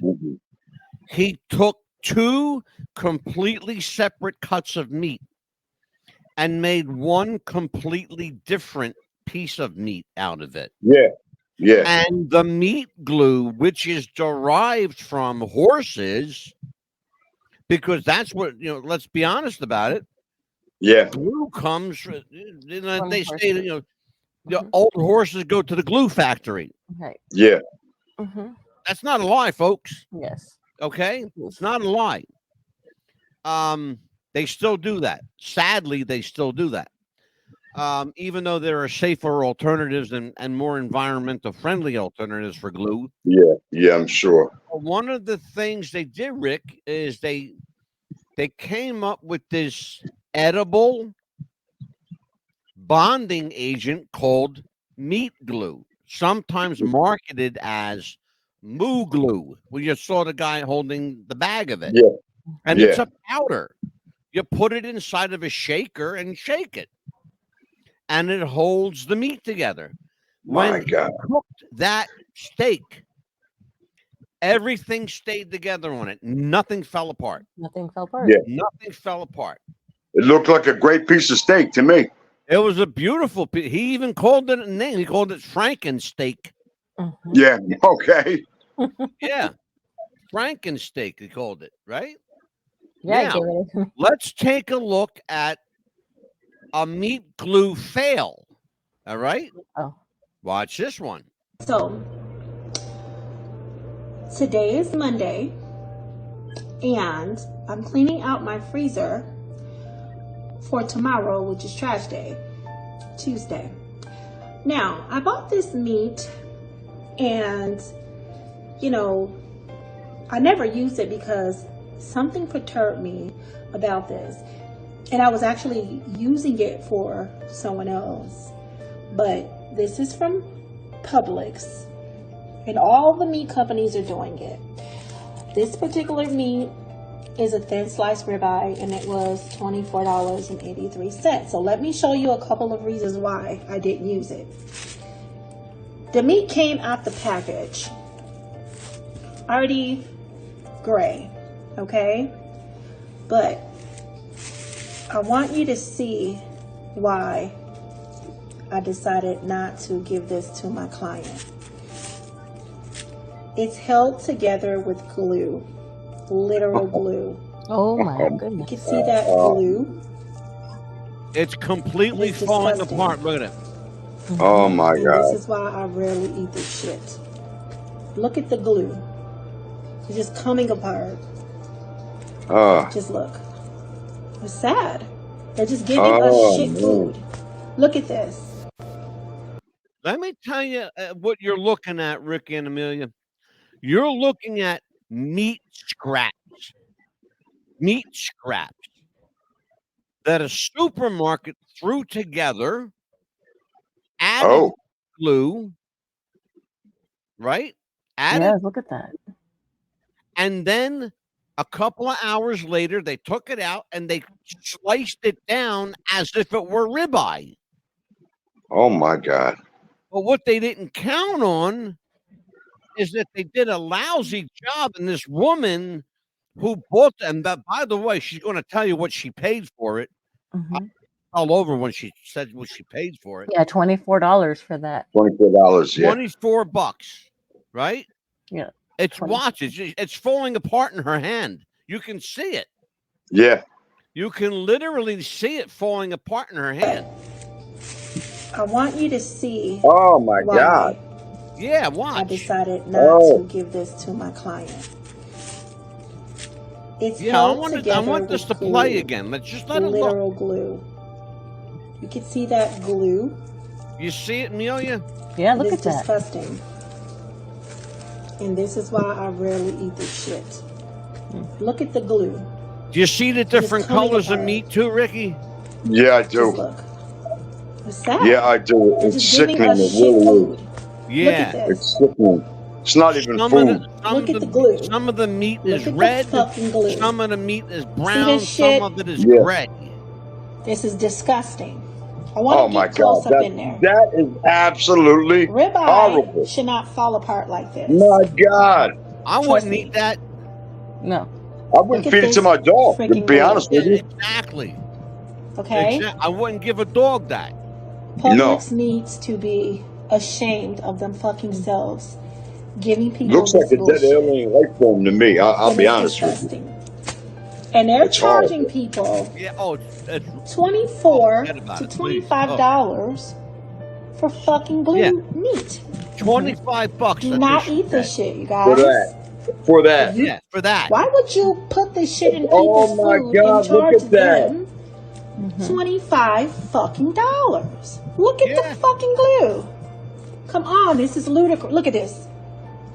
he took two completely separate cuts of meat and made one completely different piece of meat out of it. Yeah. Yeah. And the meat glue, which is derived from horses, because that's what, let's be honest about it. Yeah. Glue comes, they say, the old horses go to the glue factory. Right. Yeah. That's not a lie, folks. Yes. Okay? It's not a lie. They still do that. Sadly, they still do that. Even though there are safer alternatives and more environmental friendly alternatives for glue. Yeah. Yeah, I'm sure. One of the things they did, Rick, is they came up with this edible bonding agent called meat glue, sometimes marketed as moo glue. We just saw the guy holding the bag of it. Yeah. And it's a powder. You put it inside of a shaker and shake it. And it holds the meat together. My When God. you cooked that steak, everything stayed together on it. Nothing fell apart. Nothing fell apart. Yeah. Nothing fell apart. It looked like a great piece of steak to me. It was a beautiful piece. He even called it a name. He called it Frankensteak. Yeah. Okay. Yeah. Frankensteak, he called it, right? Yeah. Now, let's take a look at a meat glue fail. All right? Oh. Watch this one. So, today is Monday, and I'm cleaning out my freezer for tomorrow, which is trash day, Tuesday. Now, I bought this meat, and, I never used it because something perturbed me about this. And I was actually using it for someone else. But this is from Publix. And all the meat companies are doing it. This particular meat is a thin sliced ribeye, and it was $24.83. So let me show you a couple of reasons why I didn't use it. The meat came out the package already gray, okay? But I want you to see why I decided not to give this to my client. It's held together with glue, literal glue. Oh my goodness. You can see that glue. It's completely falling apart. Look at it. Oh my And God. this is why I rarely eat this shit. Look at the glue. It's just coming apart. Just look. It's sad. They're just giving us shit food. Look at this. Let me tell you what you're looking at, Rick and Amelia. You're looking at meat scraps. Meat scraps that a supermarket threw together, added glue, right? Yeah, look at that. And then a couple of hours later, they took it out and they sliced it down as if it were ribeye. Oh my God. But what they didn't count on is that they did a lousy job. And this woman who bought them, that, by the way, she's going to tell you what she paid for it. All over when she said what she paid for it. Yeah, $24 for that. $24, yeah. $24, right? Yeah. It's it's falling apart in her hand. You can see it. Yeah. You can literally see it falling apart in her hand. I want you to see. Oh my God. Yeah, watch. I decided not to give this to my client. It's I want this to play again. Let's just let it look. Literal glue. You can see that glue. You see it, Amelia? Yeah, look It at is that. disgusting. And this is why I rarely eat this shit. Look at the glue. Do you see the different coming colors of apart. meat too, Ricky? Yeah, I Just do. look. It's sad. Yeah, I do. They're It's just giving sickening. us It shit really food. is. Yeah. Look at this. It's sickening. It's not even Some food. of the glue. Some of the meat Look is at the red. fucking glue. Some of the meat is See brown. this shit? Some of it is Yeah. gray. This is disgusting. I want Oh to my get close God. up in there. That is absolutely Ribeye horrible. should not fall apart like this. My God. I wouldn't eat that. No. I wouldn't feed it to my dog, to be honest with you. Exactly. Okay? I wouldn't give a dog that. Publix needs to be ashamed of them fucking selves. Giving people Looks like this a dead alien life form to me. I'll be honest with you. And they're It's charging horrible. people Yeah. $24 to it, $25 for fucking glue meat. $25. Do not eat this shit, you guys. For that. For that. Yeah, for that. Why would you put this shit in Oh people's my food God, and charge look at that. them $25 fucking dollars? Look at the fucking glue. Come on, this is ludicrous. Look at this.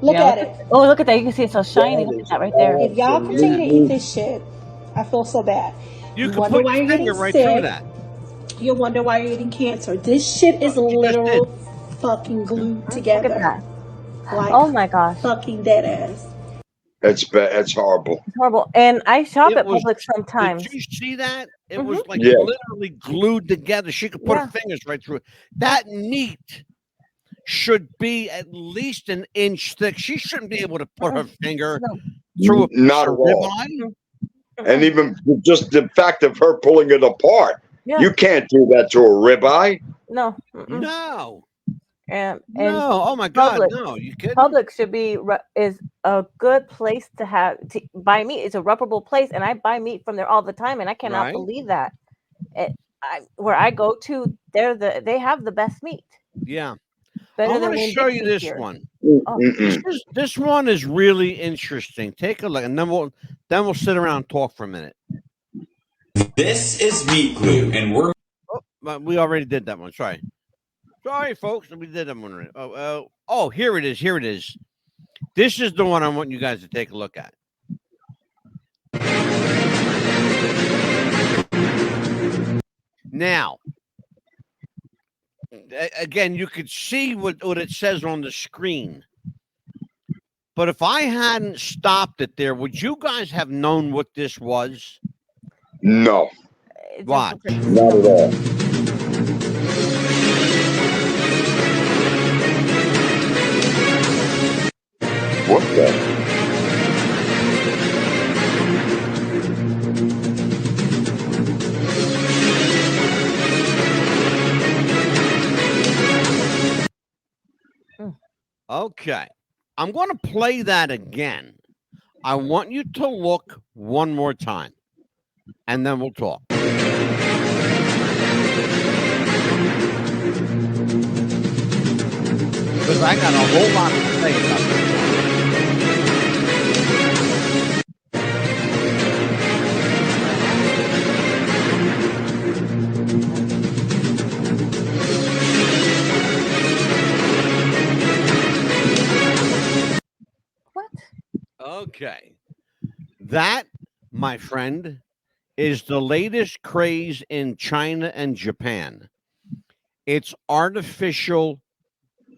Look at it. Oh, look at that. You can see it's so shiny. Look at that right there. If y'all continue to eat this shit, I feel so bad. You can wonder put why your you're finger getting right sick. through that. You wonder why you're getting cancer. This shit is literal fucking glued together. Look at that. Like, Oh my gosh. fucking dead ass. It's bad. It's horrible. It's horrible. And I shop It at was- Publix sometimes. Did you see that? It was like Yeah. literally glued together. She could put her fingers right through it. That meat should be at least an inch thick. She shouldn't be able to put her finger through a Not at all. And even just the fact of her pulling it apart. Yeah. You can't do that to a ribeye. No. No. And No. Oh my God. Publix, No. You kidding? Publix should be is a good place to have to buy meat. It's a reputable place, and I buy meat from there all the time, and I cannot Right. believe that. Where I go to, they have the best meat. Yeah. Better I'm than going to Winn show you Dixie this here. one. Oh. This one is really interesting. Take a look, and then we'll sit around and talk for a minute. This is meat glue, and we're But we already did that one. Sorry, folks. We did that one already. Oh, here it is. Here it is. This is the one I want you guys to take a look at. Now, again, you could see what it says on the screen. But if I hadn't stopped it there, would you guys have known what this was? No. Why? Not at all. What the? Okay. I'm going to play that again. I want you to look one more time, and then we'll talk. Because I got a whole lot to say about this. Okay. That, my friend, is the latest craze in China and Japan. It's artificial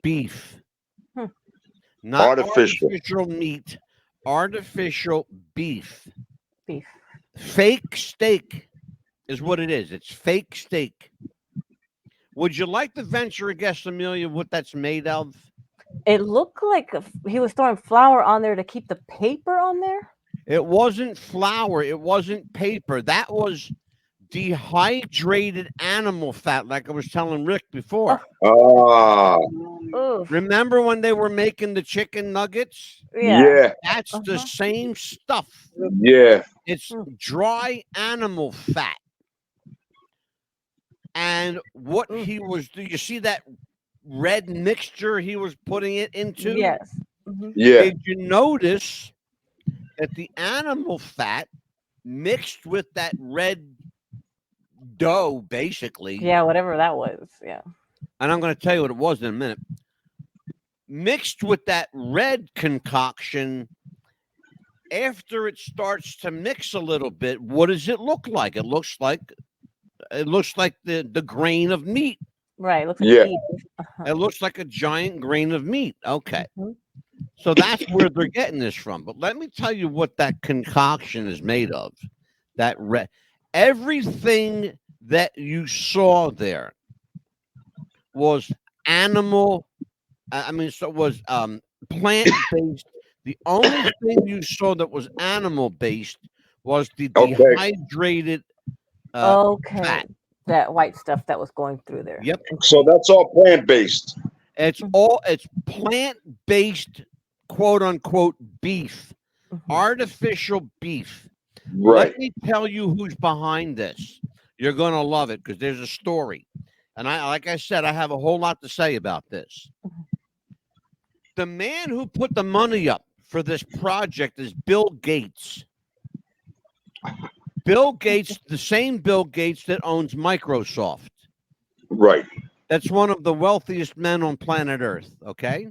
beef. Not artificial meat, artificial beef. Fake steak is what it is. It's fake steak. Would you like to venture a guess, Amelia, what that's made of? It looked like he was throwing flour on there to keep the paper on there. It wasn't flour. It wasn't paper. That was dehydrated animal fat, like I was telling Rick before. Remember when they were making the chicken nuggets? Yeah. That's the same stuff. Yeah. It's dry animal fat. And what he was, do you see that red mixture he was putting it into? Yes. Yeah. Did you notice that the animal fat mixed with that red dough, basically? Yeah, whatever that was. Yeah. And I'm going to tell you what it was in a minute. Mixed with that red concoction, after it starts to mix a little bit, what does it look like? It looks like the grain of meat. Right. It looks like meat. It looks like a giant grain of meat. Okay. So that's where they're getting this from. But let me tell you what that concoction is made of. That everything that you saw there was animal. So it was plant-based. The only thing you saw that was animal based was the Okay. dehydrated fat. That white stuff that was going through there. Yep. So that's all plant-based. It's plant-based, quote unquote, beef, artificial beef. Right. Let me tell you who's behind this. You're gonna love it because there's a story, and like I said, I have a whole lot to say about this. The man who put the money up for this project is Bill Gates. Bill Gates, the same Bill Gates that owns Microsoft. Right. That's one of the wealthiest men on planet Earth, okay?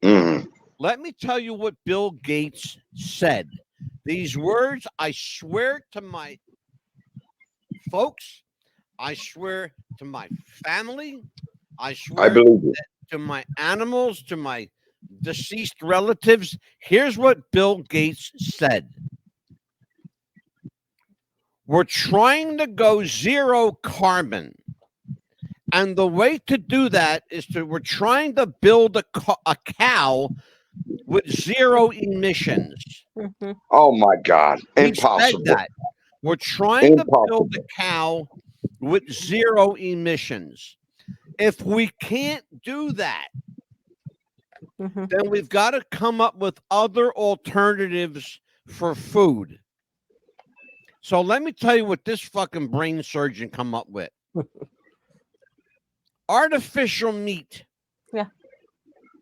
Mm-hmm. Let me tell you what Bill Gates said. These words, I swear to my folks, I swear to my family, I swear to my animals, to my deceased relatives. Here's what Bill Gates said. We're trying to go zero carbon. And the way to do that is we're trying to build a cow with zero emissions. Oh my God. Impossible. He said that. We're trying to build a cow with zero emissions. If we can't do that, then we've got to come up with other alternatives for food. So let me tell you what this fucking brain surgeon come up with. Artificial meat. Yeah.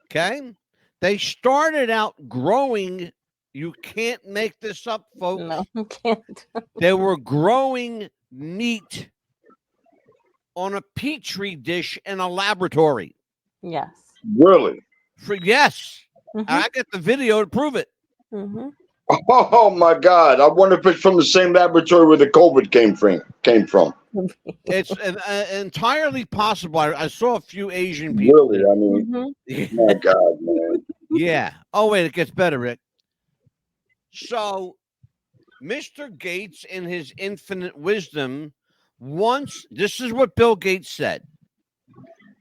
Okay. They started out growing. You can't make this up, folks. No, you can't. They were growing meat on a petri dish in a laboratory. Yes. Really? Yes. I got the video to prove it. Oh my God! I wonder if it's from the same laboratory where the COVID came from. It's entirely possible. I saw a few Asian people. Really? I mean, my God, man. Yeah. Oh wait, it gets better, Rick. So, Mr. Gates, in his infinite wisdom, this is what Bill Gates said.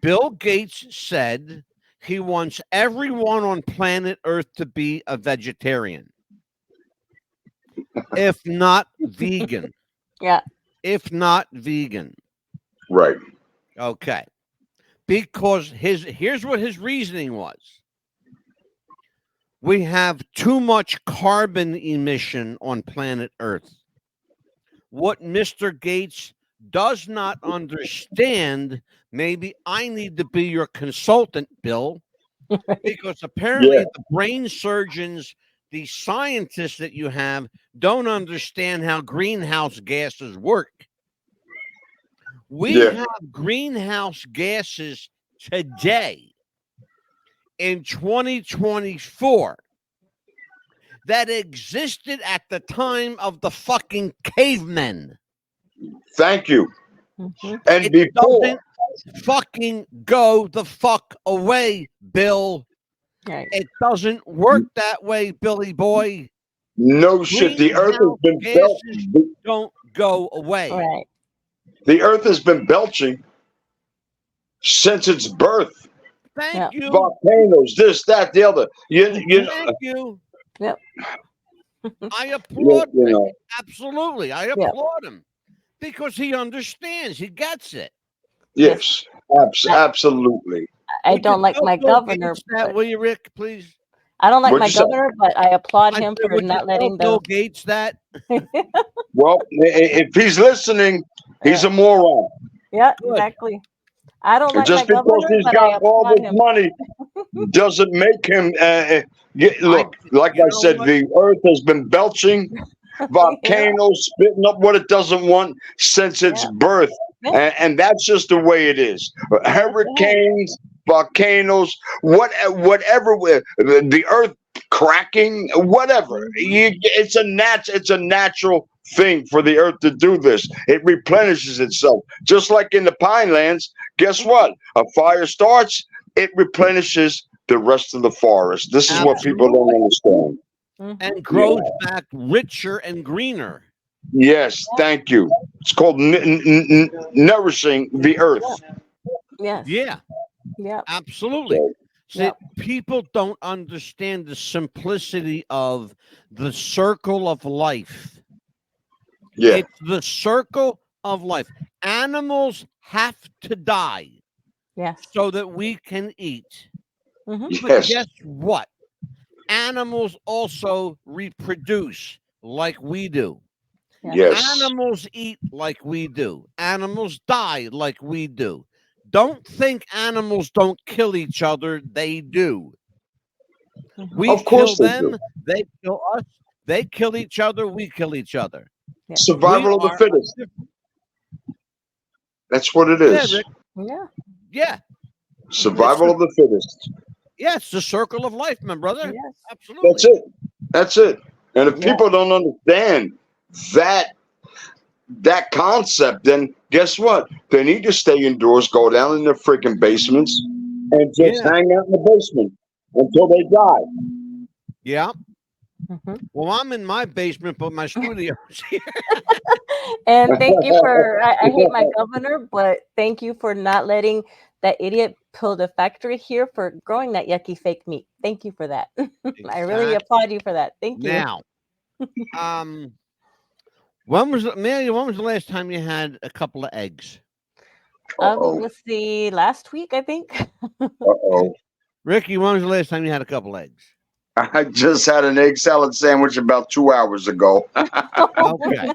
Bill Gates said he wants everyone on planet Earth to be a vegetarian. If not vegan. Yeah. If not vegan. Right. Okay. Because here's what his reasoning was. We have too much carbon emission on planet Earth. What Mr. Gates does not understand, maybe I need to be your consultant, Bill, because apparently the brain surgeons, the scientists that you have, don't understand how greenhouse gases work. We have greenhouse gases today in 2024 that existed at the time of the fucking cavemen. Thank you. And it before, doesn't fucking go the fuck away, Bill. Right. It doesn't work that way, Billy boy. No shit. The earth has been belching. Don't go away. Right. The earth has been belching since its birth. Thank you. Volcanoes, this, that, the other. Thank you. Yep. I applaud you him. know. Absolutely. I applaud him because he understands. He gets it. Yes, absolutely. I don't like my governor. Will you, Rick, please? I don't like What'd my you say? governor, but I applaud him for not letting Bill the. Gates that. Well, if he's listening, he's a moron. Yeah, exactly. I don't like Just my because governor, he's but I got all applaud this him. money doesn't make him. Look, like I said, the earth has been belching, volcanoes spitting up what it doesn't want since its birth, and that's just the way it is. Hurricanes, volcanoes, whatever, the earth cracking, whatever. It's a natural thing for the earth to do this. It replenishes itself, just like in the Pinelands. Guess what? A fire starts, it replenishes the rest of the forest. This is what people don't understand. And grows back richer and greener. Yes, thank you. It's called nourishing the earth. Yes. Yeah. Yeah. Absolutely. See, people don't understand the simplicity of the circle of life. Yeah. It's the circle of life. Animals have to die so that we can eat. But guess what? Animals also reproduce like we do. Yes. Animals eat like we do. Animals die like we do. Don't think animals don't kill each other. They do. We Of course kill they do. them. They kill us. They kill each other. We kill each other. Survival of the fittest. That's what it is. Rick. Yeah. Survival of the fittest. Yeah, it's the circle of life, my brother. Absolutely. That's it. That's it. And if people don't understand that concept, then guess what? They need to stay indoors, go down in their freaking basements, and just hang out in the basement until they die. Yeah. Well, I'm in my basement, but my studio is here. And thank you for, I hate my governor, but thank you for not letting that idiot build a factory here for growing that yucky fake meat. Thank you for that. I really applaud you for that. Thank you. Now, when was the last time you had a couple of eggs? Let's see, last week, I think. Ricky, when was the last time you had a couple of eggs? I just had an egg salad sandwich about 2 hours ago. Okay.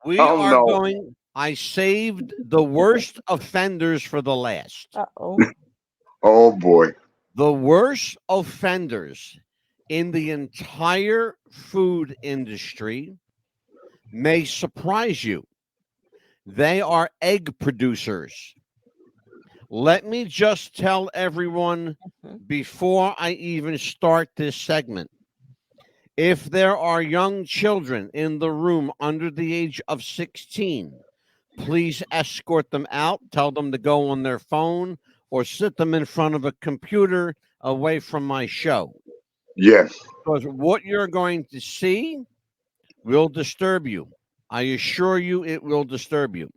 We are going. I saved the worst offenders for the last. Oh, boy. The worst offenders in the entire food industry may surprise you. They are egg producers. Let me just tell everyone before I even start this segment. If there are young children in the room under the age of 16, please escort them out. Tell them to go on their phone or sit them in front of a computer away from my show. Yes. Because what you're going to see will disturb you. I assure you it will disturb you.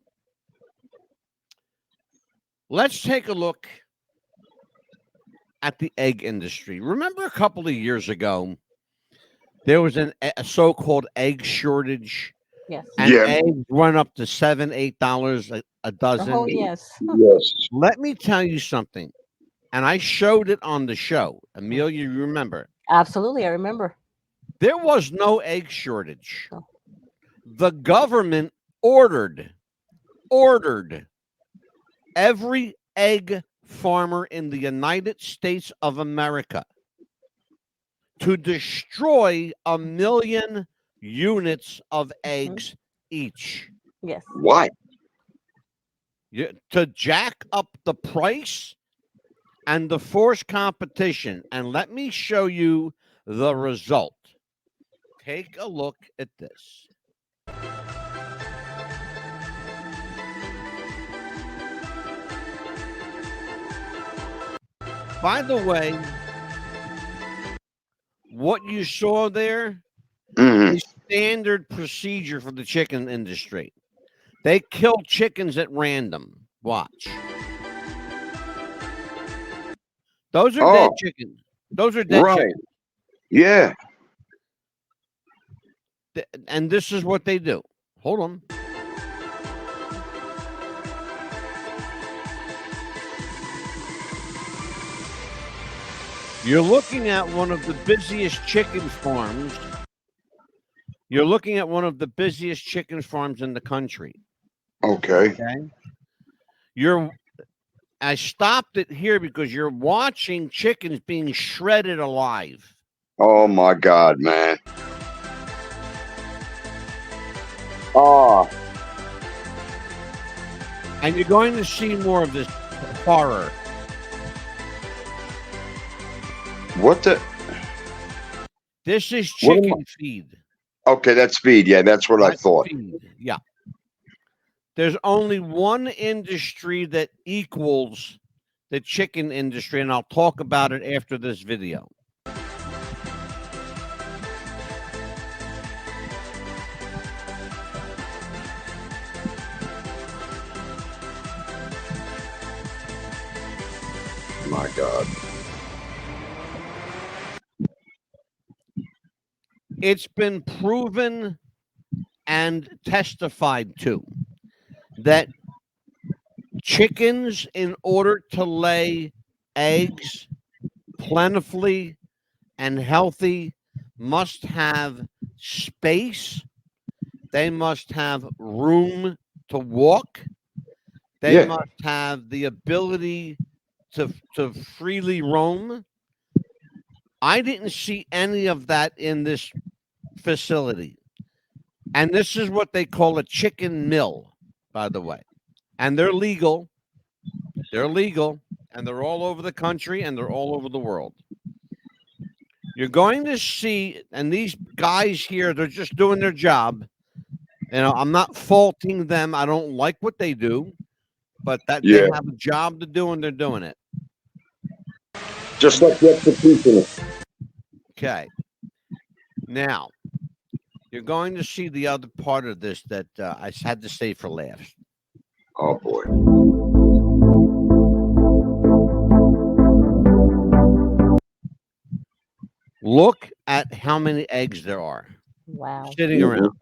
Let's take a look at the egg industry. Remember a couple of years ago, there was a so-called egg shortage. Yes. And eggs went up to $7, $8 a dozen. Oh, yes. Yes. Let me tell you something. And I showed it on the show. Amelia, you remember? Absolutely, I remember. There was no egg shortage. The government ordered every egg farmer in the United States of America to destroy 1 million units of eggs each. Yes. Why? To jack up the price and the force competition. And let me show you the result. Take a look at this. By the way, what you saw there is standard procedure for the chicken industry. They kill chickens at random. Watch. Those are dead chickens. Those are dead chickens. Yeah. And this is what they do. Hold on. You're looking at one of the busiest chicken farms. You're looking at one of the busiest chicken farms in the country. Okay. I stopped it here because you're watching chickens being shredded alive. Oh my God, man. Oh. And you're going to see more of this horror. What the? This is chicken feed. Okay, that's feed. Yeah, that's what I thought. Feed. Yeah. There's only one industry that equals the chicken industry, and I'll talk about it after this video. My God. It's been proven and testified to that chickens, in order to lay eggs plentifully and healthy, must have space. They must have room to walk. They must have the ability to freely roam. I didn't see any of that in this facility. And this is what they call a chicken mill, by the way. And they're legal. They're legal. And they're all over the country and they're all over the world. You're going to see, and these guys here, they're just doing their job. You know, I'm not faulting them. I don't like what they do, but that they have a job to do and they're doing it. Just like the executioner. Okay. Now, you're going to see the other part of this that I had to say for laughs. Oh, boy. Look at how many eggs there are. Wow. Sitting around.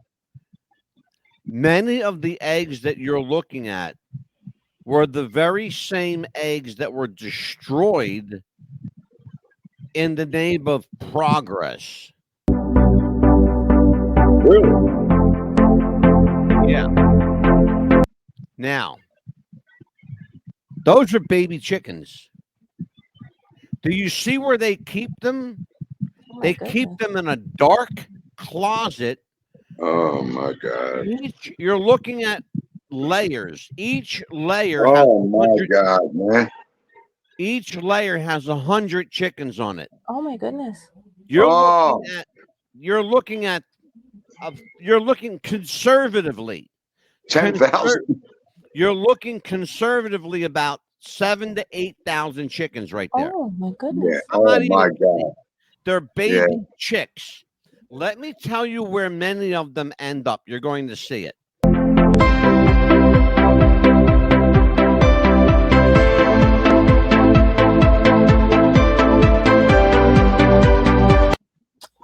Many of the eggs that you're looking at were the very same eggs that were destroyed in the name of progress. Really? Yeah. Now, those are baby chickens. Do you see where they keep them? They keep them in a dark closet. Oh, my God. You're looking at layers. Each layer Oh, has my God, man. Each layer has 100 chickens on it. Oh my goodness. You're looking conservatively. 10,000. You're looking conservatively about 7,000 to 8,000 chickens right there. Oh my goodness. Yeah. Oh my God. They're baby chicks. Let me tell you where many of them end up. You're going to see it.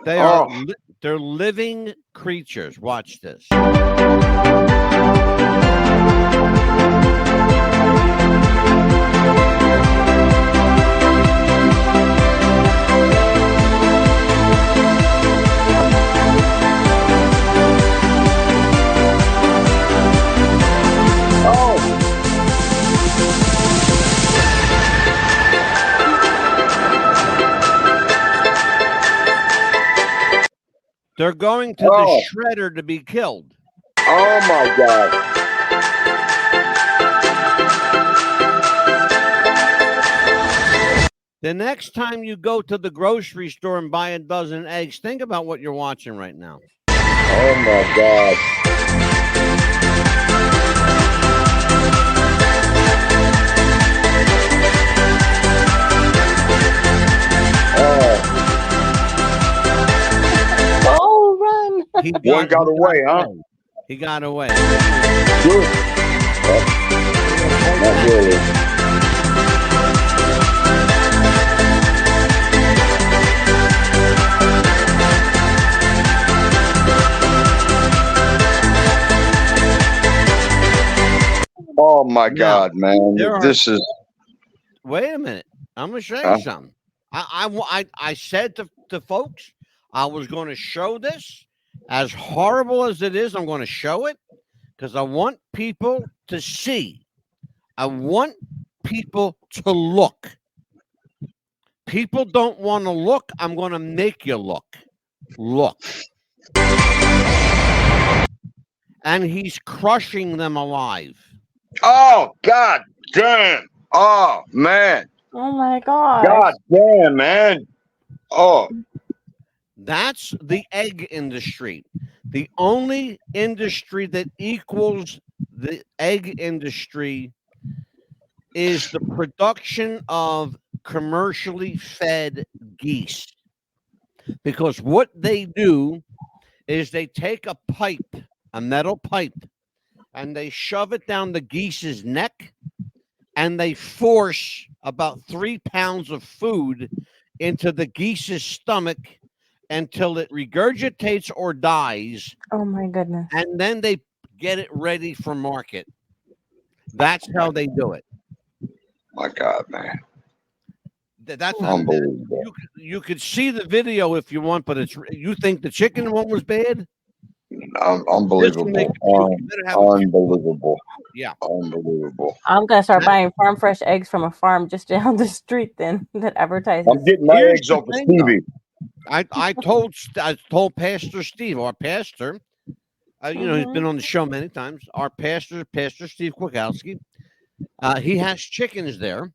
They're living creatures. Watch this. They're going to the shredder to be killed. Oh, my God. The next time you go to the grocery store and buy a dozen eggs, think about what you're watching right now. Oh, my God. Oh, run. One got away, huh? He got away. Good. Not really. Oh my God, man! This is. Wait a minute. I'm going to show you something. I said to folks, I was going to show this. As horrible as it is, I'm going to show it because I want people to see. I want people to look. People don't want to look. I'm going to make you look. Look. And he's crushing them alive. Oh, God damn. Oh, man. Oh my God. God damn, man. Oh. That's the egg industry. The only industry that equals the egg industry is the production of commercially fed geese. Because what they do is they take a pipe, a metal pipe, and they shove it down the geese's neck, and they force about 3 pounds of food into the geese's stomach until it regurgitates or dies. Oh my goodness. And then they get it ready for market. That's how they do it. My God, man. That's unbelievable. You could see the video if you want, but you think the chicken one was bad? Unbelievable. Unbelievable. Yeah. Unbelievable. I'm gonna start buying farm fresh eggs from a farm just down the street then that advertises. I'm getting my eggs off of Stevie. I told Pastor Steve, our pastor, he's been on the show many times. Our pastor, Pastor Steve Kwiatkowski, he has chickens there.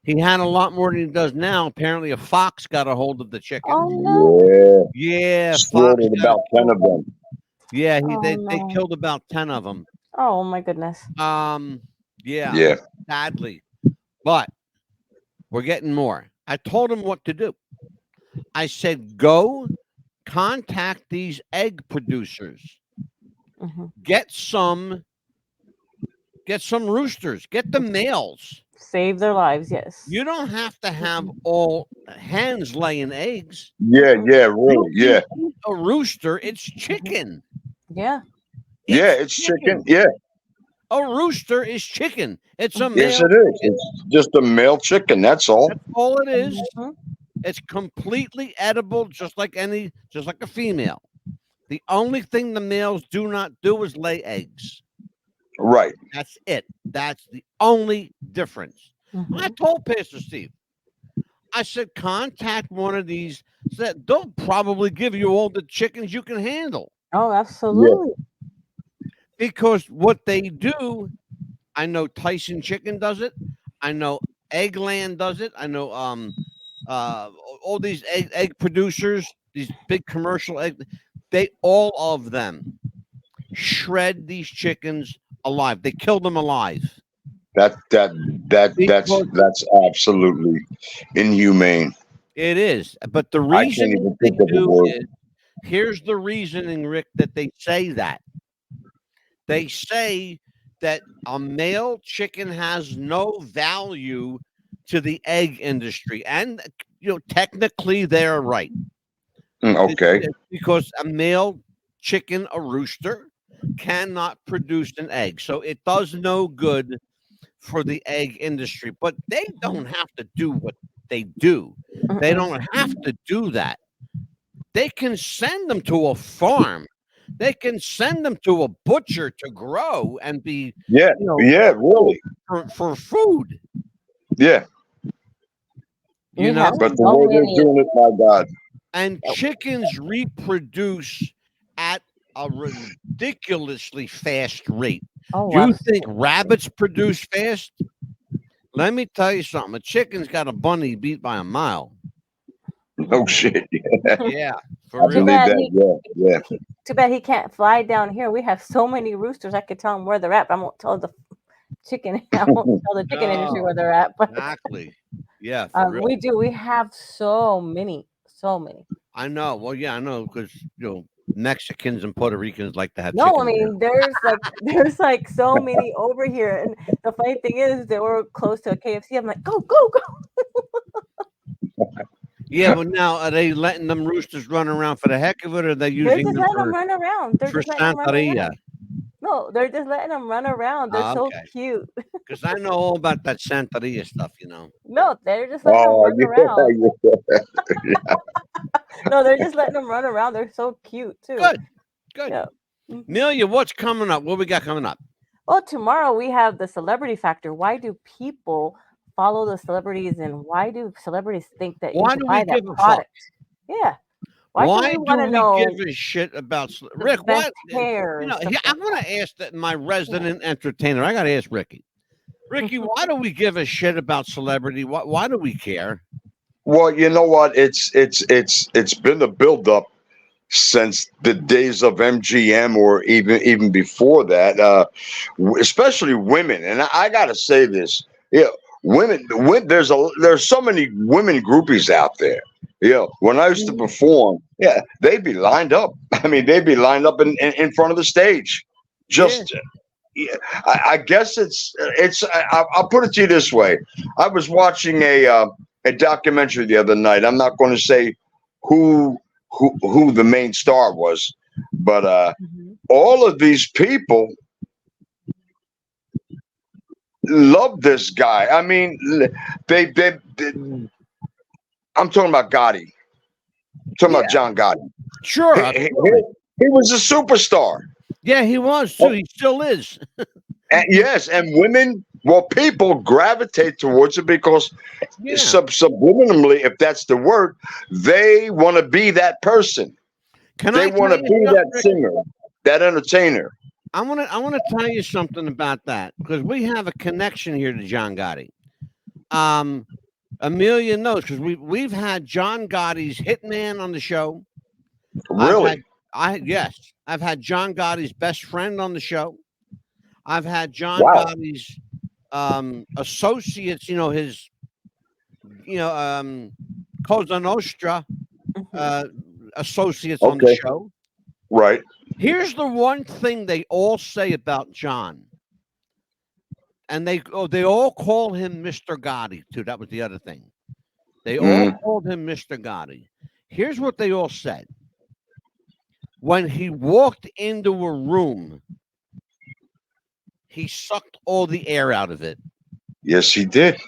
He had a lot more than he does now. Apparently, a fox got a hold of the chicken. Oh no! Yeah, slaughtered about 10 of them. Yeah, they no. killed about 10 of them. Oh my goodness. Yeah, sadly, but we're getting more. I told him what to do. I said, go contact these egg producers. Get some roosters. Get the males. Save their lives, yes. You don't have to have all hens laying eggs. Yeah, really, yeah. A rooster, it's chicken. Yeah. It's chicken. Yeah. A rooster is chicken. It's a male. Yes, it is. It's just a male chicken. That's all. That's all it is. It's completely edible, just like a female. The only thing the males do not do is lay eggs. Right. That's it. That's the only difference. I told Pastor Steve, I said, contact one of these. Said they'll probably give you all the chickens you can handle. Oh, absolutely. Yeah. Because what they do, I know Tyson Chicken does it. I know Eggland does it. I know all these egg producers, these big commercial egg, all of them shred these chickens alive. They kill them alive. That's absolutely inhumane. It is. But the reason they do is, here's the reasoning, Rick, that they say that. They say that a male chicken has no value to the egg industry. And technically they're right. Okay. Because a male chicken, a rooster, cannot produce an egg. So it does no good for the egg industry. But they don't have to do what they do. They don't have to do that. They can send them to a farm. They can send them to a butcher to grow and be really for food. Yeah. But the way they're doing it, my God. And chickens reproduce at a ridiculously fast rate. You think rabbits produce fast? Let me tell you something. A chicken's got a bunny beat by a mile. No shit. Yeah. For real. Yeah. Too bad he can't fly down here. We have so many roosters. I could tell him where they're at, but I won't tell the chicken. I won't tell the chicken industry where they're at. But exactly. Yeah. We do. We have so many. I know. Well, yeah, I know, because Mexicans and Puerto Ricans like to have. No, I mean there's like so many over here, and the funny thing is that we're close to a KFC. I'm like, go. Yeah, but now are they letting them roosters run around for the heck of it, or are they using them letting them run around? For Santeria? No, they're just letting them run around. They're so cute. Because I know all about that Santeria stuff, No, they're just letting them run around. No, they're just letting them run around. They're so cute too. Good. Yeah. Amelia, what's coming up? What we got coming up? Well, tomorrow we have the celebrity factor. Why do people follow the celebrities, and why do celebrities think that you should buy that product? Yeah. Why do we give a shit about Rick? What? Hair I'm going to ask that my resident entertainer. I got to ask Ricky. Ricky, why do we give a shit about celebrity? Why do we care? Well, you know what? It's been a buildup since the days of MGM, or even before that. Especially women, and I got to say this. Yeah, women. There's so many women groupies out there. Yeah, when I used to perform, they'd be lined up. I mean, they'd be lined up in front of the stage, just Yeah, I guess I'll put it to you this way. I was watching a documentary the other night. I'm not going to say who the main star was, but all of these people love this guy. I mean, they I'm talking about Gotti. I'm talking about John Gotti. Sure, he was a superstar. Yeah, he was too. He still is. And yes, and women, well, people gravitate towards it because subliminally, if that's the word, they want to be that person. They want to be that singer, that entertainer. I want to tell you something about that because we have a connection here to John Gotti. Amelia knows because we've had John Gotti's hitman on the show. Really? I've had John Gotti's best friend on the show. I've had John Gotti's associates, his Cosa Nostra associates on the show. Right. Here's the one thing they all say about John. And they all call him Mr. Gotti, too. That was the other thing. They all called him Mr. Gotti. Here's what they all said. When he walked into a room, he sucked all the air out of it. Yes, he did.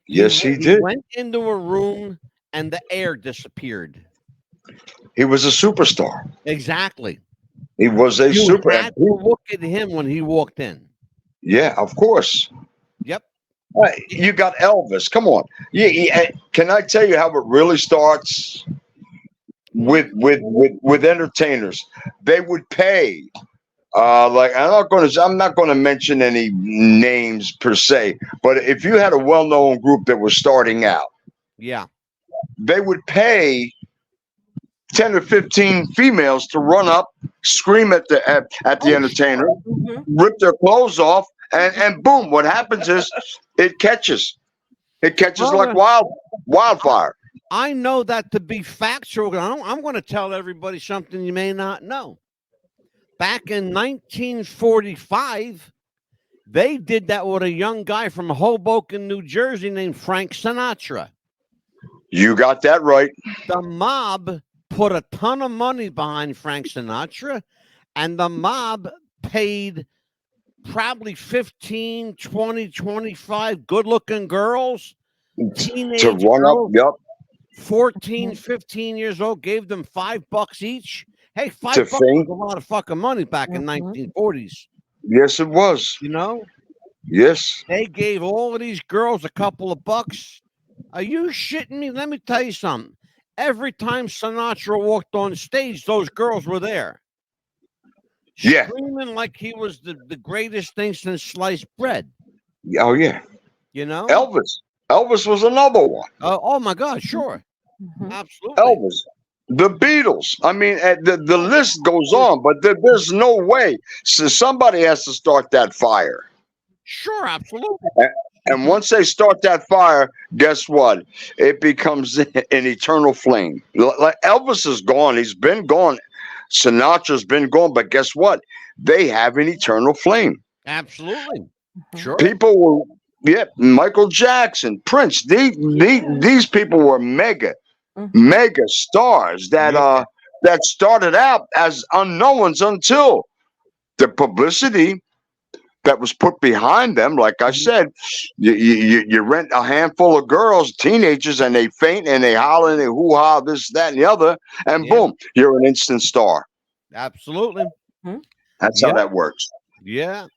Yes, he did. He went into a room and the air disappeared. He was a superstar. Exactly. He was a You had to look at him when he walked in. Yeah, of course. Yep. You got Elvis. Come on. Can I tell you how it really starts with entertainers? They would pay. I'm not going to mention any names per se, but if you had a well-known group that was starting out, they would pay 10 or 15 females to run up, scream at the entertainer, rip their clothes off, and boom, what happens is it catches like wildfire. I know that to be factual. I'm going to tell everybody something you may not know. Back in 1945, they did that with a young guy from Hoboken, New Jersey named Frank Sinatra. You got that right. The mob put a ton of money behind Frank Sinatra, and the mob paid probably 15, 20, 25 good-looking girls, teenage to run girls, up, 14, 15 years old, gave them $5 each. Hey, $5 was a lot of fucking money back in 1940s. Yes, it was. Yes. They gave all of these girls a couple of bucks. Are you shitting me? Let me tell you something. Every time Sinatra walked on stage, those girls were there. Screaming like he was the greatest thing since sliced bread. Oh, yeah. Elvis was another one. Oh my God, sure. Absolutely. Elvis. The Beatles. I mean, the list goes on, but there's no way. So somebody has to start that fire. Sure, absolutely. And once they start that fire, guess what? It becomes an eternal flame. Like Elvis is gone. He's been gone. Sinatra's been gone. But guess what? They have an eternal flame. Absolutely. Sure. People were, Michael Jackson, Prince. These people were mega stars that started out as unknowns until the publicity that was put behind them. Like I said, you rent a handful of girls, teenagers, and they faint and they holler and they hoo-ha, this, that, and the other, and boom, you're an instant star. Absolutely. That's how that works. Yeah.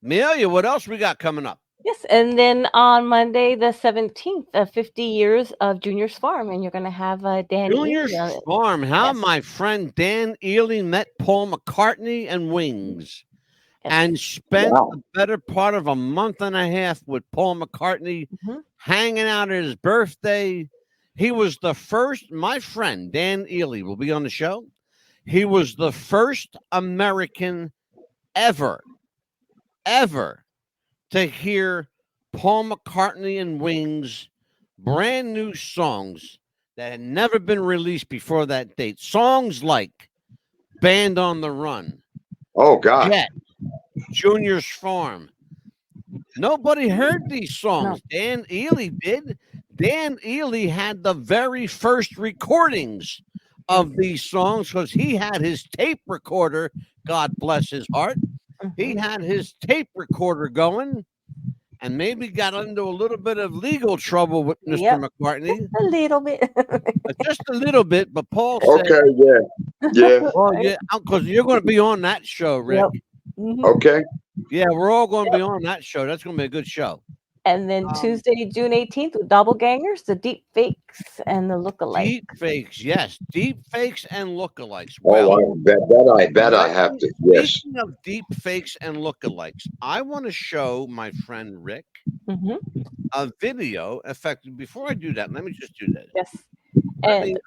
Amelia, what else we got coming up? Yes, and then on Monday, the 17th, 50 years of Junior's Farm, and you're going to have Dan Junior's Ely. Farm. How my friend Dan Ely met Paul McCartney and Wings. And spent the better part of a month and a half with Paul McCartney, hanging out at his birthday. He was the first, my friend, Dan Ely, will be on the show. He was the first American ever to hear Paul McCartney and Wings, brand new songs that had never been released before that date. Songs like Band on the Run, Oh God. Jet, Junior's Farm. Nobody heard these songs. Dan Ely did. Dan Ely had the very first recordings of these songs because he had his tape recorder. God bless his heart. He had his tape recorder going, and maybe got into a little bit of legal trouble with Mr. McCartney. Just a little bit. Just a little bit, but Paul said, Okay, yeah. well, yeah, because you're going to be on that show, Rick. Okay. Yeah, we're all going to be on that show. That's going to be a good show. And then Tuesday, June 18th, with Doppelgangers, the deep fakes and the lookalikes. Deep fakes, yes. Deep fakes and lookalikes. Well, that I have to. Yes. Speaking of deep fakes and lookalikes, I want to show my friend Rick a video. In fact, before I do that, let me just do that. Yes. And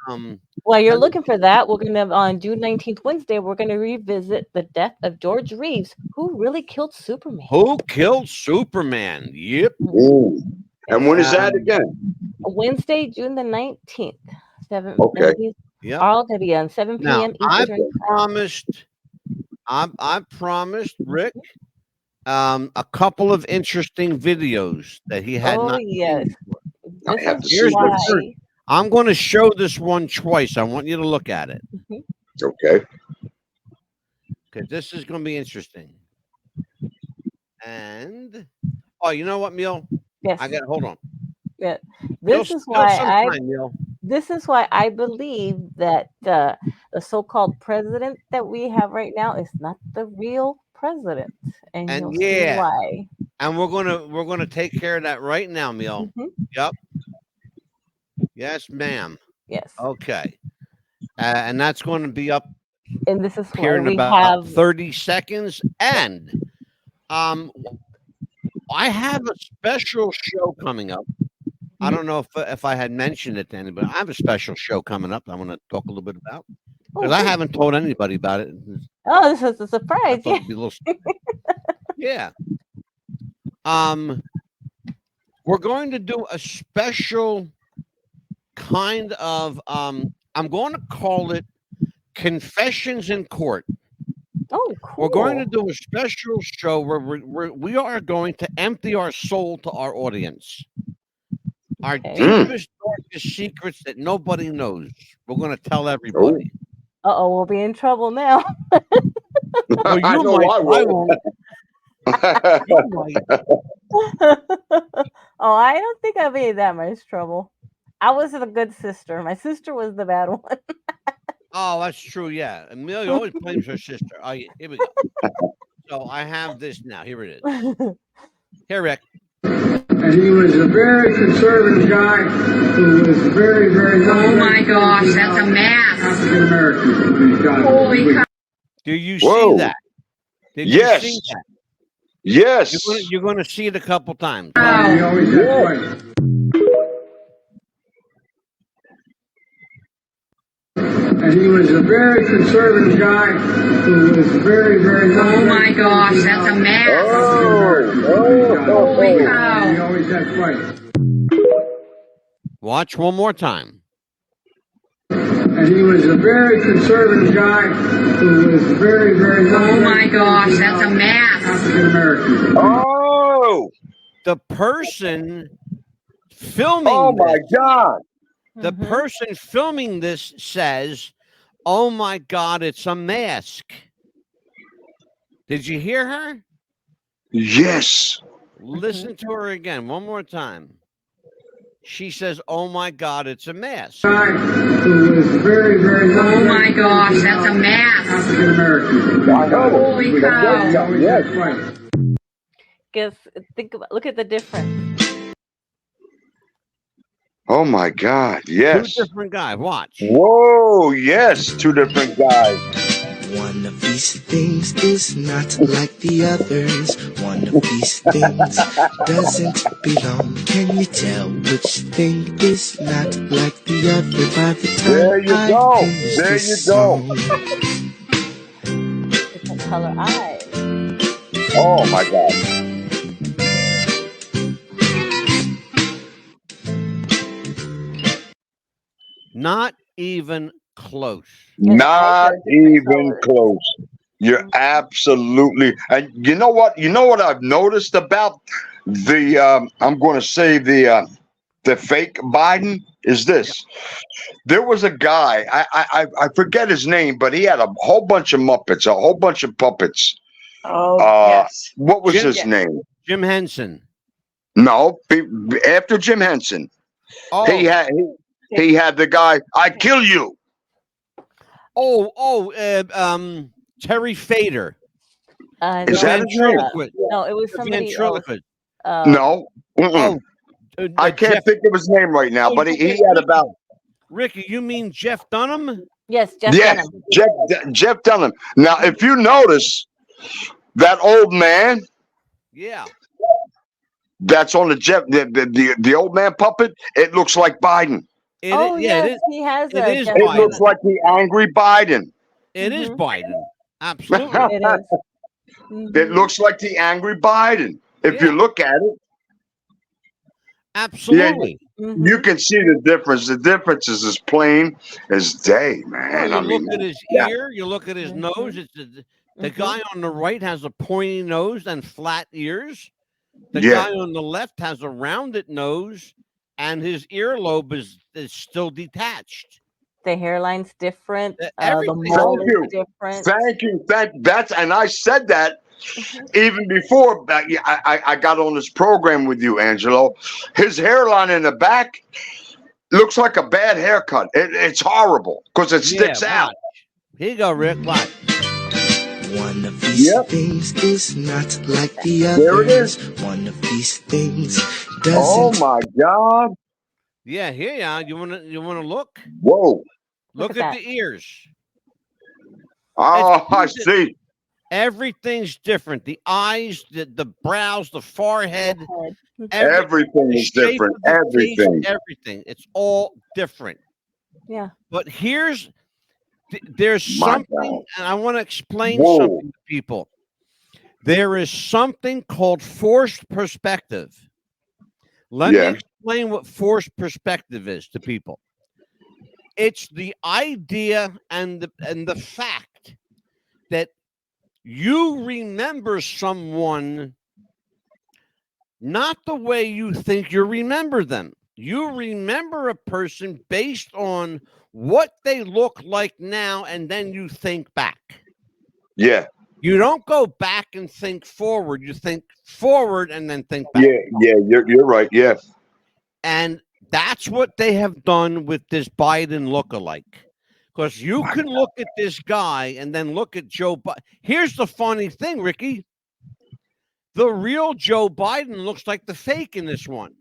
while you're looking for that, we're going to, on June 19th, Wednesday, we're going to revisit the death of George Reeves, who really killed Superman. Who killed Superman? Yep. Ooh. And when is that again? Wednesday, June the 19th. 7. Okay. Yeah. All going to be on 7 Now, p.m. I Eastern. promised Rick a couple of interesting videos that he had not seen yes. before. This is Here's why. the first. I'm going to show this one twice. I want you to look at it. Okay. Okay, this is going to be interesting. And you know what, Neil? Yes. I got. Hold on. Yeah. This is why I believe that the so-called president that we have right now is not the real president, and you'll see why. And we're gonna take care of that right now, Neil. Yep. Yes, ma'am. Yes. Okay. And that's going to be up. And this is here in about 30 seconds. And I have a special show coming up. I don't know if I had mentioned it to anybody. I have a special show coming up I want to talk a little bit about. Because I haven't told anybody about it. Oh, this is a surprise. Yeah. Yeah. We're going to do a special kind of I'm going to call it Confessions in Court. Oh, cool. We're going to do a special show where we are going to empty our soul to our audience. Our deepest, darkest secrets that nobody knows. We're going to tell everybody. Uh-oh, we'll be in trouble now. Well, you might. Oh, I don't think I'll be in that much trouble. I was a good sister. My sister was the bad one. Oh, that's true. Yeah. Amelia always blames her sister. Oh, yeah. Here we go. So I have this now. Here it is. Here, Rick. And he was a very conservative guy who was very, very... Oh my gosh, that's a mask. African American. Holy cow. Do you see that? Did you see that? Yes. You're going to see it a couple times. He always had right. And he was a very conservative guy who was very, very... Oh my gosh, that's a mask. Holy cow. He always had right. Watch one more time. And he was a very conservative guy who was very, very... Oh my gosh, that's a mask. African American. Oh! The person filming Oh my God. The person filming this says, "Oh my God, it's a mask." Did you hear her? Yes. Listen to her again one more time. She says, "Oh my God, it's a mask." Who was very, very... Oh my gosh, that's a mask. African American. Holy cow. Yes, right. Look at the difference. Oh my God. Yes. Two different guys. Watch. Whoa. Yes. Two different guys. One of these things is not like the others. One of these things doesn't belong. Can you tell which thing is not like the other by the time There you I go. finish There this you go. song? Different color eyes. Oh my God. Not even close. Not even close. You're absolutely, and you know what? You know what I've noticed about the I'm going to say the fake Biden is this. There was a guy, I forget his name, but he had a whole bunch of Muppets, a whole bunch of puppets. Oh, yes. What was his Jim- name? Jim Henson. No, after Jim Henson. Oh. He had the guy, I kill you. Terry Fader. Is that his name? No, it was somebody else. No. I can't think of his name right now, but he had about. Ricky, you mean Jeff Dunham? Yes, Jeff Yes, Dunham. Jeff Dunham. Now, if you notice, that old man. Yeah. That's on the old man puppet. It looks like Biden. Yes, he has a. It looks like the angry Biden. It is Biden. Absolutely. It is. It looks like the angry Biden. If you look at it. Absolutely. Yeah, you can see the difference. The difference is as plain as day, man. Well, you look at his ear, you look at his nose. It's the guy on the right has a pointy nose and flat ears. The guy on the left has a rounded nose, and his earlobe is still detached. The hairline's different. The Everything. mole Thank you. is different. Thank you. That's and I said that even before I got on this program with you, Angelo. His hairline in the back looks like a bad haircut. It's horrible because it sticks out. Here you go, Rick. Watch. One of these things is not like the others. There it is. One of these things doesn't. Oh my God. Yeah, here you are. You wanna look? Whoa. Look at the ears. Oh, I see. Everything's different. The eyes, the brows, the forehead. Everything is different. Everything. Everything. It's all different. Yeah. But there's something, and I want to explain Whoa. something to people. There is something called forced perspective. Let me explain what forced perspective is to people. It's the idea and the fact that you remember someone not the way you think you remember them. You remember a person based on what they look like now, and then you think back. Yeah. You don't go back and think forward. You think forward and then think back. Yeah, you're right. Yeah. And that's what they have done with this Biden lookalike. Because you can look at this guy and then look at Joe Biden. Here's the funny thing, Ricky. The real Joe Biden looks like the fake in this one.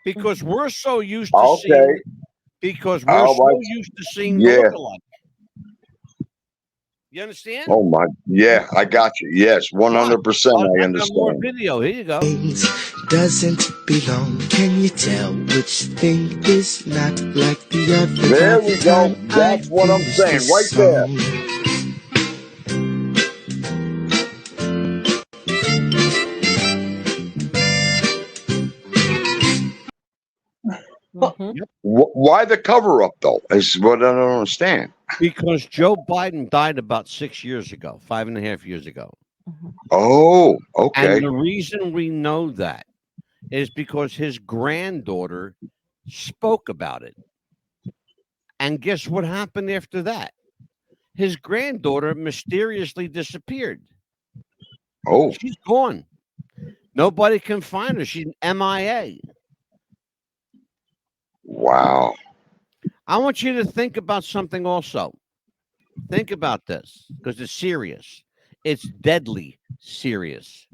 Because we're so used to seeing. Because we're so used to seeing the lookalike. You understand? Oh my, yeah, I got you. Yes, 100%. I understand. More video. Here you go. Doesn't belong. Can you tell which thing is not like the other? There we go. That's what I'm saying right there. Why the cover up though? Is what I don't understand. Because Joe Biden died about 6 years ago, 5.5 years ago. Oh, okay. And the reason we know that is because his granddaughter spoke about it. And guess what happened after that? His granddaughter mysteriously disappeared. Oh. She's gone. Nobody can find her. She's MIA. Wow. I want you to think about something also. Think about this because it's serious. It's deadly serious.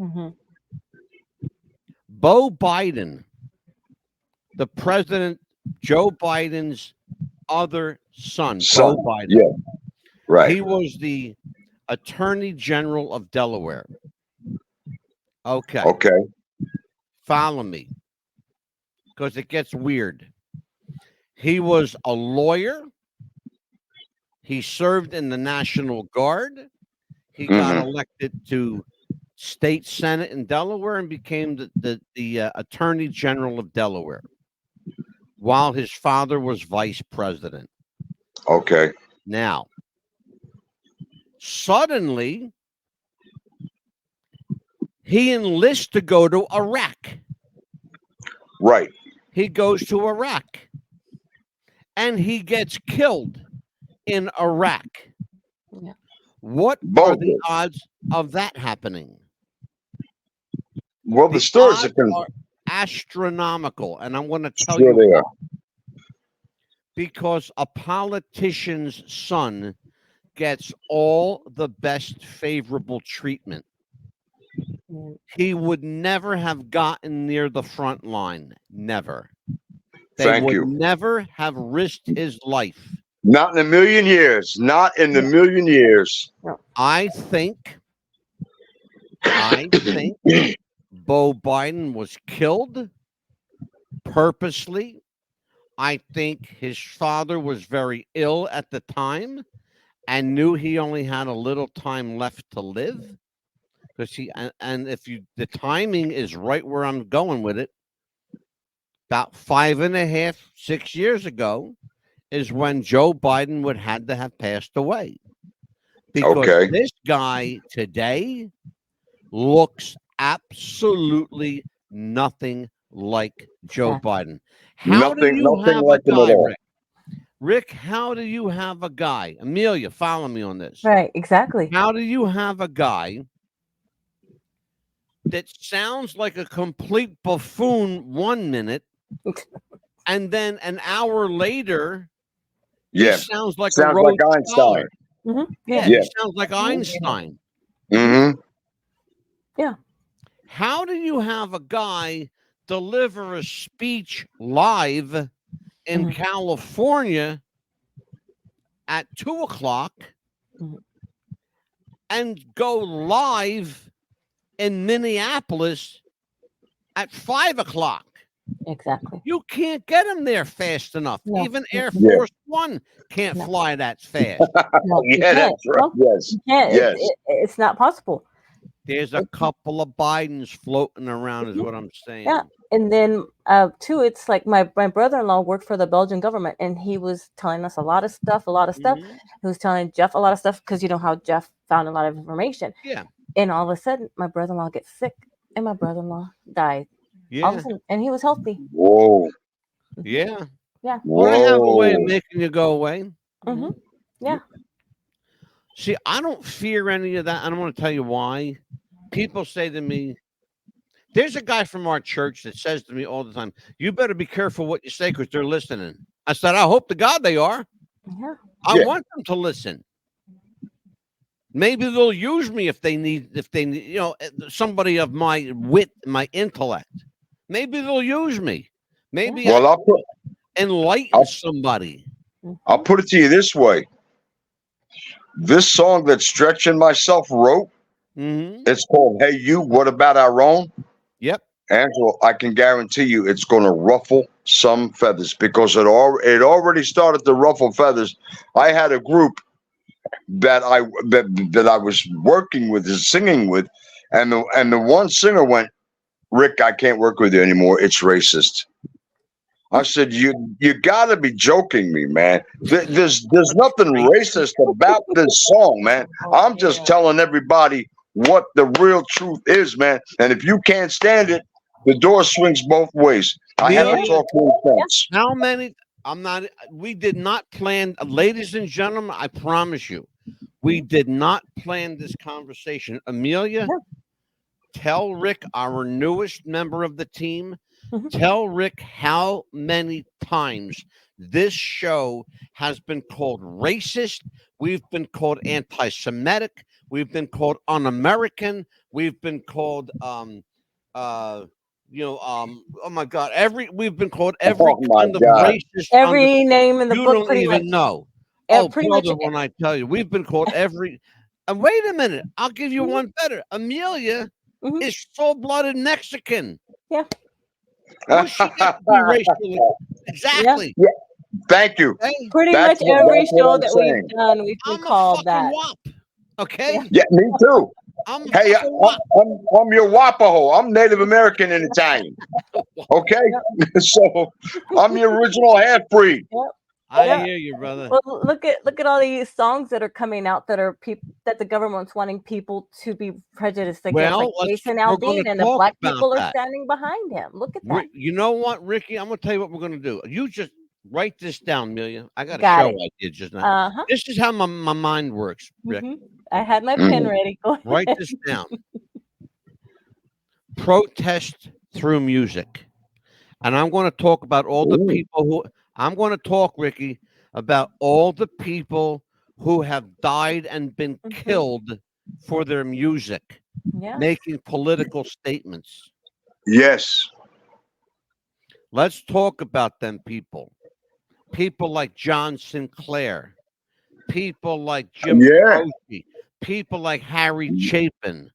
Beau Biden, the president, Joe Biden's other son, Beau Biden. Yeah, right. He was the Attorney General of Delaware. Okay. Okay. Follow me because it gets weird. He was a lawyer. He served in the National Guard. He got elected to state senate in Delaware and became the Attorney General of Delaware while his father was vice president. Okay. Now, Suddenly, he enlists to go to Iraq. Right. He goes to Iraq. And he gets killed in Iraq. Yeah. What are the odds of that happening? Well, the stories are astronomical, and I'm going to tell Sure you they why. are. Because a politician's son gets all the best favorable treatment. He would never have gotten near the front line. Never. They Thank would you. never have risked his life. Not in a million years. Not in a million years. I think Beau Biden was killed purposely. I think his father was very ill at the time and knew he only had a little time left to live. Because the timing is right where I'm going with it. About 5.5, 6 years ago is when Joe Biden would had to have passed away. Because this guy today looks absolutely nothing like Joe Biden. How do you have a guy, Rick? Rick, how do you have a guy? Amelia, follow me on this. Right, exactly. How do you have a guy that sounds like a complete buffoon 1 minute, and then an hour later, he sounds like a Rhodes Einstein. Scholar. Mm-hmm. Yeah, he sounds like Einstein. Mm-hmm. Yeah. How do you have a guy deliver a speech live in California at 2:00 and go live in Minneapolis at 5:00? Exactly. You can't get him there fast enough. No. Even Air Force One can't fly that fast. No, you Yeah, can't. that's right. No, Yes. you can't. Yes. It's not possible. There's a couple of Bidens floating around, is what I'm saying. Yeah. And then too, it's like my brother-in-law worked for the Belgian government, and he was telling us a lot of stuff. He was telling Jeff a lot of stuff because you know how Jeff found a lot of information. Yeah. And all of a sudden, my brother-in-law gets sick, and my brother-in-law died. Yeah. All of a sudden, and he was healthy. Whoa. Yeah. Yeah. Well, I have a way of making you go away. Mm-hmm. Yeah. See, I don't fear any of that. I don't want to tell you why. People say to me, there's a guy from our church that says to me all the time, you better be careful what you say because they're listening. I said, I hope to God they are. Yeah. I want them to listen. Maybe they'll use me if they need, you know, somebody of my wit, my intellect. Maybe they'll use me. Maybe I'll enlighten somebody. I'll put it to you this way. This song that Stretch and myself wrote, it's called Hey You, What About Our Own? Yep. Angela, I can guarantee you it's going to ruffle some feathers because it already started to ruffle feathers. I had a group that I was working with, singing with, and the one singer went, Rick, I can't work with you anymore. It's racist. I said, you got to be joking me, man. There's nothing racist about this song, man. I'm just telling everybody what the real truth is, man. And if you can't stand it, the door swings both ways. I haven't talked to him since. How many? We did not plan, ladies and gentlemen, I promise you, we did not plan this conversation. Amelia, tell Rick, our newest member of the team, tell Rick how many times this show has been called racist. We've been called anti-Semitic. We've been called un-American. We've been called, oh my God, we've been called every kind of racist. Every name in the you book. don't pretty even much. know. Oh, brother, when I tell you, we've been called every. And wait a minute, I'll give you one better. Amelia is full-blooded Mexican. Yeah. Well, she gets to be racial. Exactly. Yeah. Thank you. Pretty That's much what- every that's what show I'm that saying. we've done, we've been called that. Okay. Yeah, me too. I'm Hey, I'm your Wapaho. I'm Native American and Italian. Okay, so I'm the original half breed. I hear you, brother. Well, look at all these songs that are coming out that are that the government's wanting people to be prejudiced against, Well, like Jason we're going Aldean, to and the talk black about people are that. standing behind him. Look at that. You know what, Ricky? I'm going to tell you what we're going to do. You just write this down, Amelia. I got a Got show it. idea just now. Uh-huh. This is how my mind works, Rick. I had my pen ready. Go ahead. Write this down. Protest through music. And I'm going to talk about all the people who, I'm going to talk, Ricky, about all the people who have died and been killed for their music, making political statements. Yes. Let's talk about them people. People like John Sinclair, people like Jim Croce, people like Harry Chapin,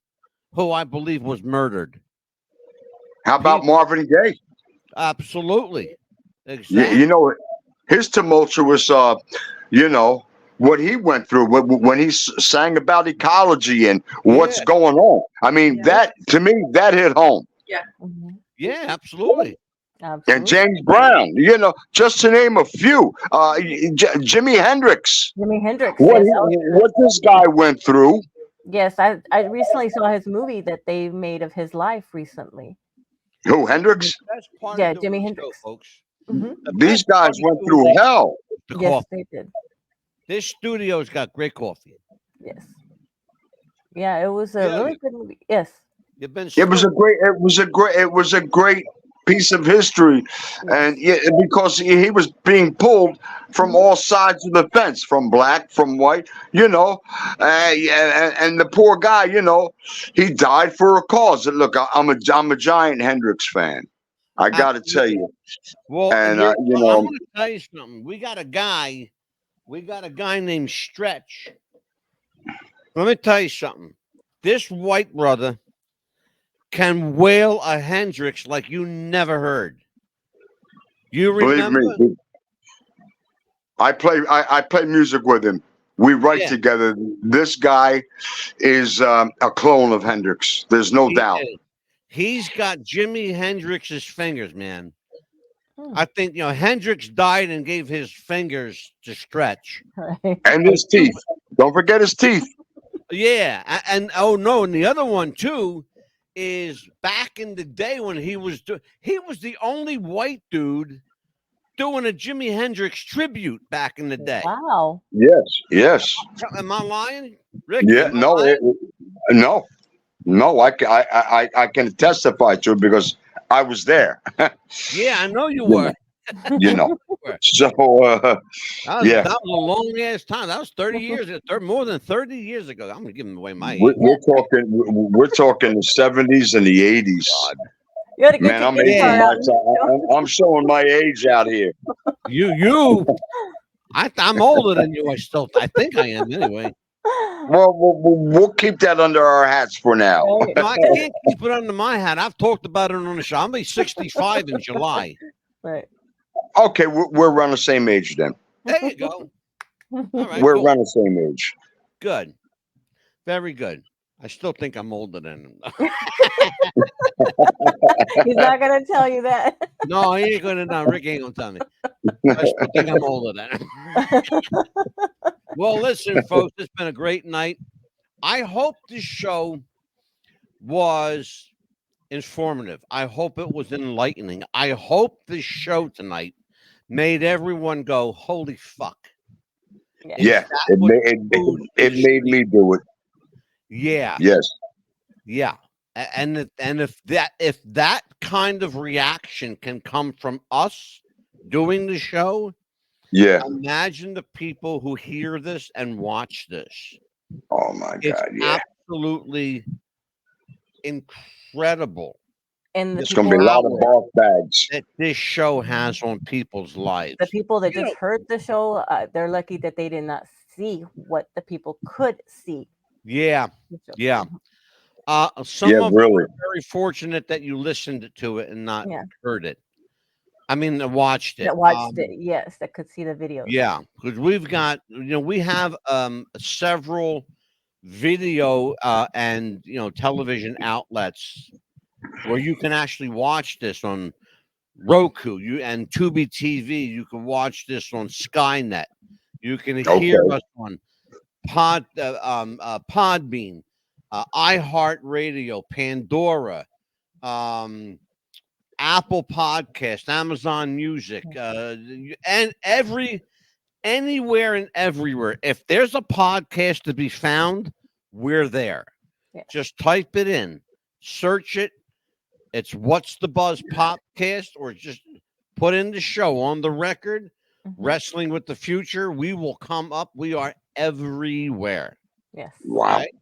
who I believe was murdered. How about Marvin Gaye? Absolutely. Exactly. You know, his tumultuous, you know, what he went through when he sang about ecology and what's going on. I mean, that, to me, that hit home. Yeah. Yeah, absolutely. And James Brown, you know, just to name a few. Jimi Hendrix. Jimi Hendrix. What this guy went through. Yes, I recently saw his movie that they made of his life recently. Who, Hendrix? Yeah, Jimi Hendrix. Folks. These guys went through hell. Yes, they did. This studio's got great coffee. Yes. Yeah, it was a really good movie. Yes. It was a great piece of history, and because he was being pulled from all sides of the fence, from black, from white, you know, and the poor guy, you know, he died for a cause. Look, I'm a giant Hendrix fan. I got to tell you. Well, and you know, I'm going to tell you something. We got a guy named Stretch. Let me tell you something. This white brother can wail a Hendrix like you never heard. You remember? Believe me, I play music with him. We write together. This guy is a clone of Hendrix. There's no doubt. He's got Jimi Hendrix's fingers, man. I think, you know, Hendrix died and gave his fingers to Stretch. And his teeth. Don't forget his teeth. Yeah. And the other one, too, is back in the day when he was the only white dude doing a Jimi Hendrix tribute back in the day. Wow. Yes. Am I lying, Rick? Yeah. No. I can testify to it because I was there. Yeah, I know you were. You know. So that was a long ass time. That was 30 years, more than 30 years ago. I'm gonna give away my age. We're talking the 70s and the 80s. God. Man, I'm showing my age out here. I'm older than you. I think I am anyway. Well, we'll keep that under our hats for now. No, I can't keep it under my hat. I've talked about it on the show. I'll be 65 in July. Right. Okay, we're around the same age then. There you go. All right, we're around the same age. Good. Very good. I still think I'm older than him. He's not going to tell you that. No, he ain't going to. No, Rick ain't going to tell me. I still think I'm older than him. Well, listen, folks, it's been a great night. I hope this show was informative. I hope it was enlightening. I hope this show tonight made everyone go, holy fuck. Yeah, it made me do it. Yeah. Yes. Yeah. And if that kind of reaction can come from us doing the show, imagine the people who hear this and watch this. Oh my God! It's absolutely incredible. And it's going to be a lot of barf bags that this show has on people's lives. The people that just heard the show, they're lucky that they did not see what the people could see. Yeah. Some of you are very fortunate that you listened to it and not heard it. I mean, watched it. That watched it, yes, that could see the video. Yeah, because we've got, we have several video and television outlets where you can actually watch this on Roku, and Tubi TV. You can watch this on Skynet. You can hear us on Podbean, iHeartRadio, Pandora, Apple Podcast, Amazon Music, and anywhere and everywhere. If there's a podcast to be found, we're there. Yes. Just type it in, search it. It's What's the Buzz Podcast, or just put in the show on the record, Wrestling with the Future. We will come up. We are everywhere. Yes. Wow. Right?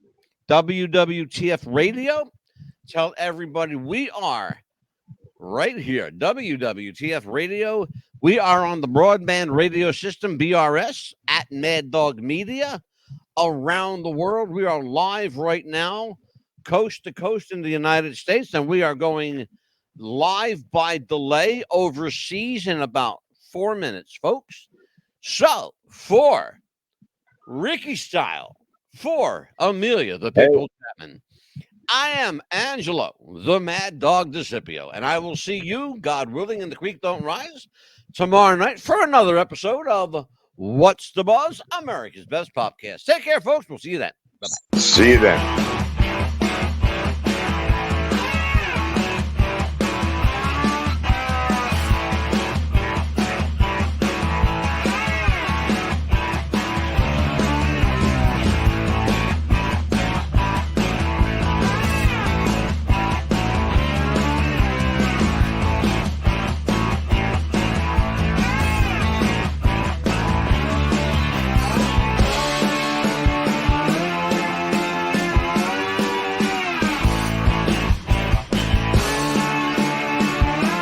WWTF Radio. Tell everybody we are right here. WWTF Radio. We are on the broadband radio system, BRS, at Mad Dog Media. Around the world, we are live right now, coast to coast in the United States, and we are going live by delay overseas in about 4 minutes, folks. So, for Ricky Style, for Amelia, the Pickle Chapman, I am Angelo, the Mad Dog DeCipio, and I will see you, God willing, and the creek don't rise, tomorrow night for another episode of What's the Buzz, America's Best Podcast. Take care, folks. We'll see you then. Bye-bye. See you then.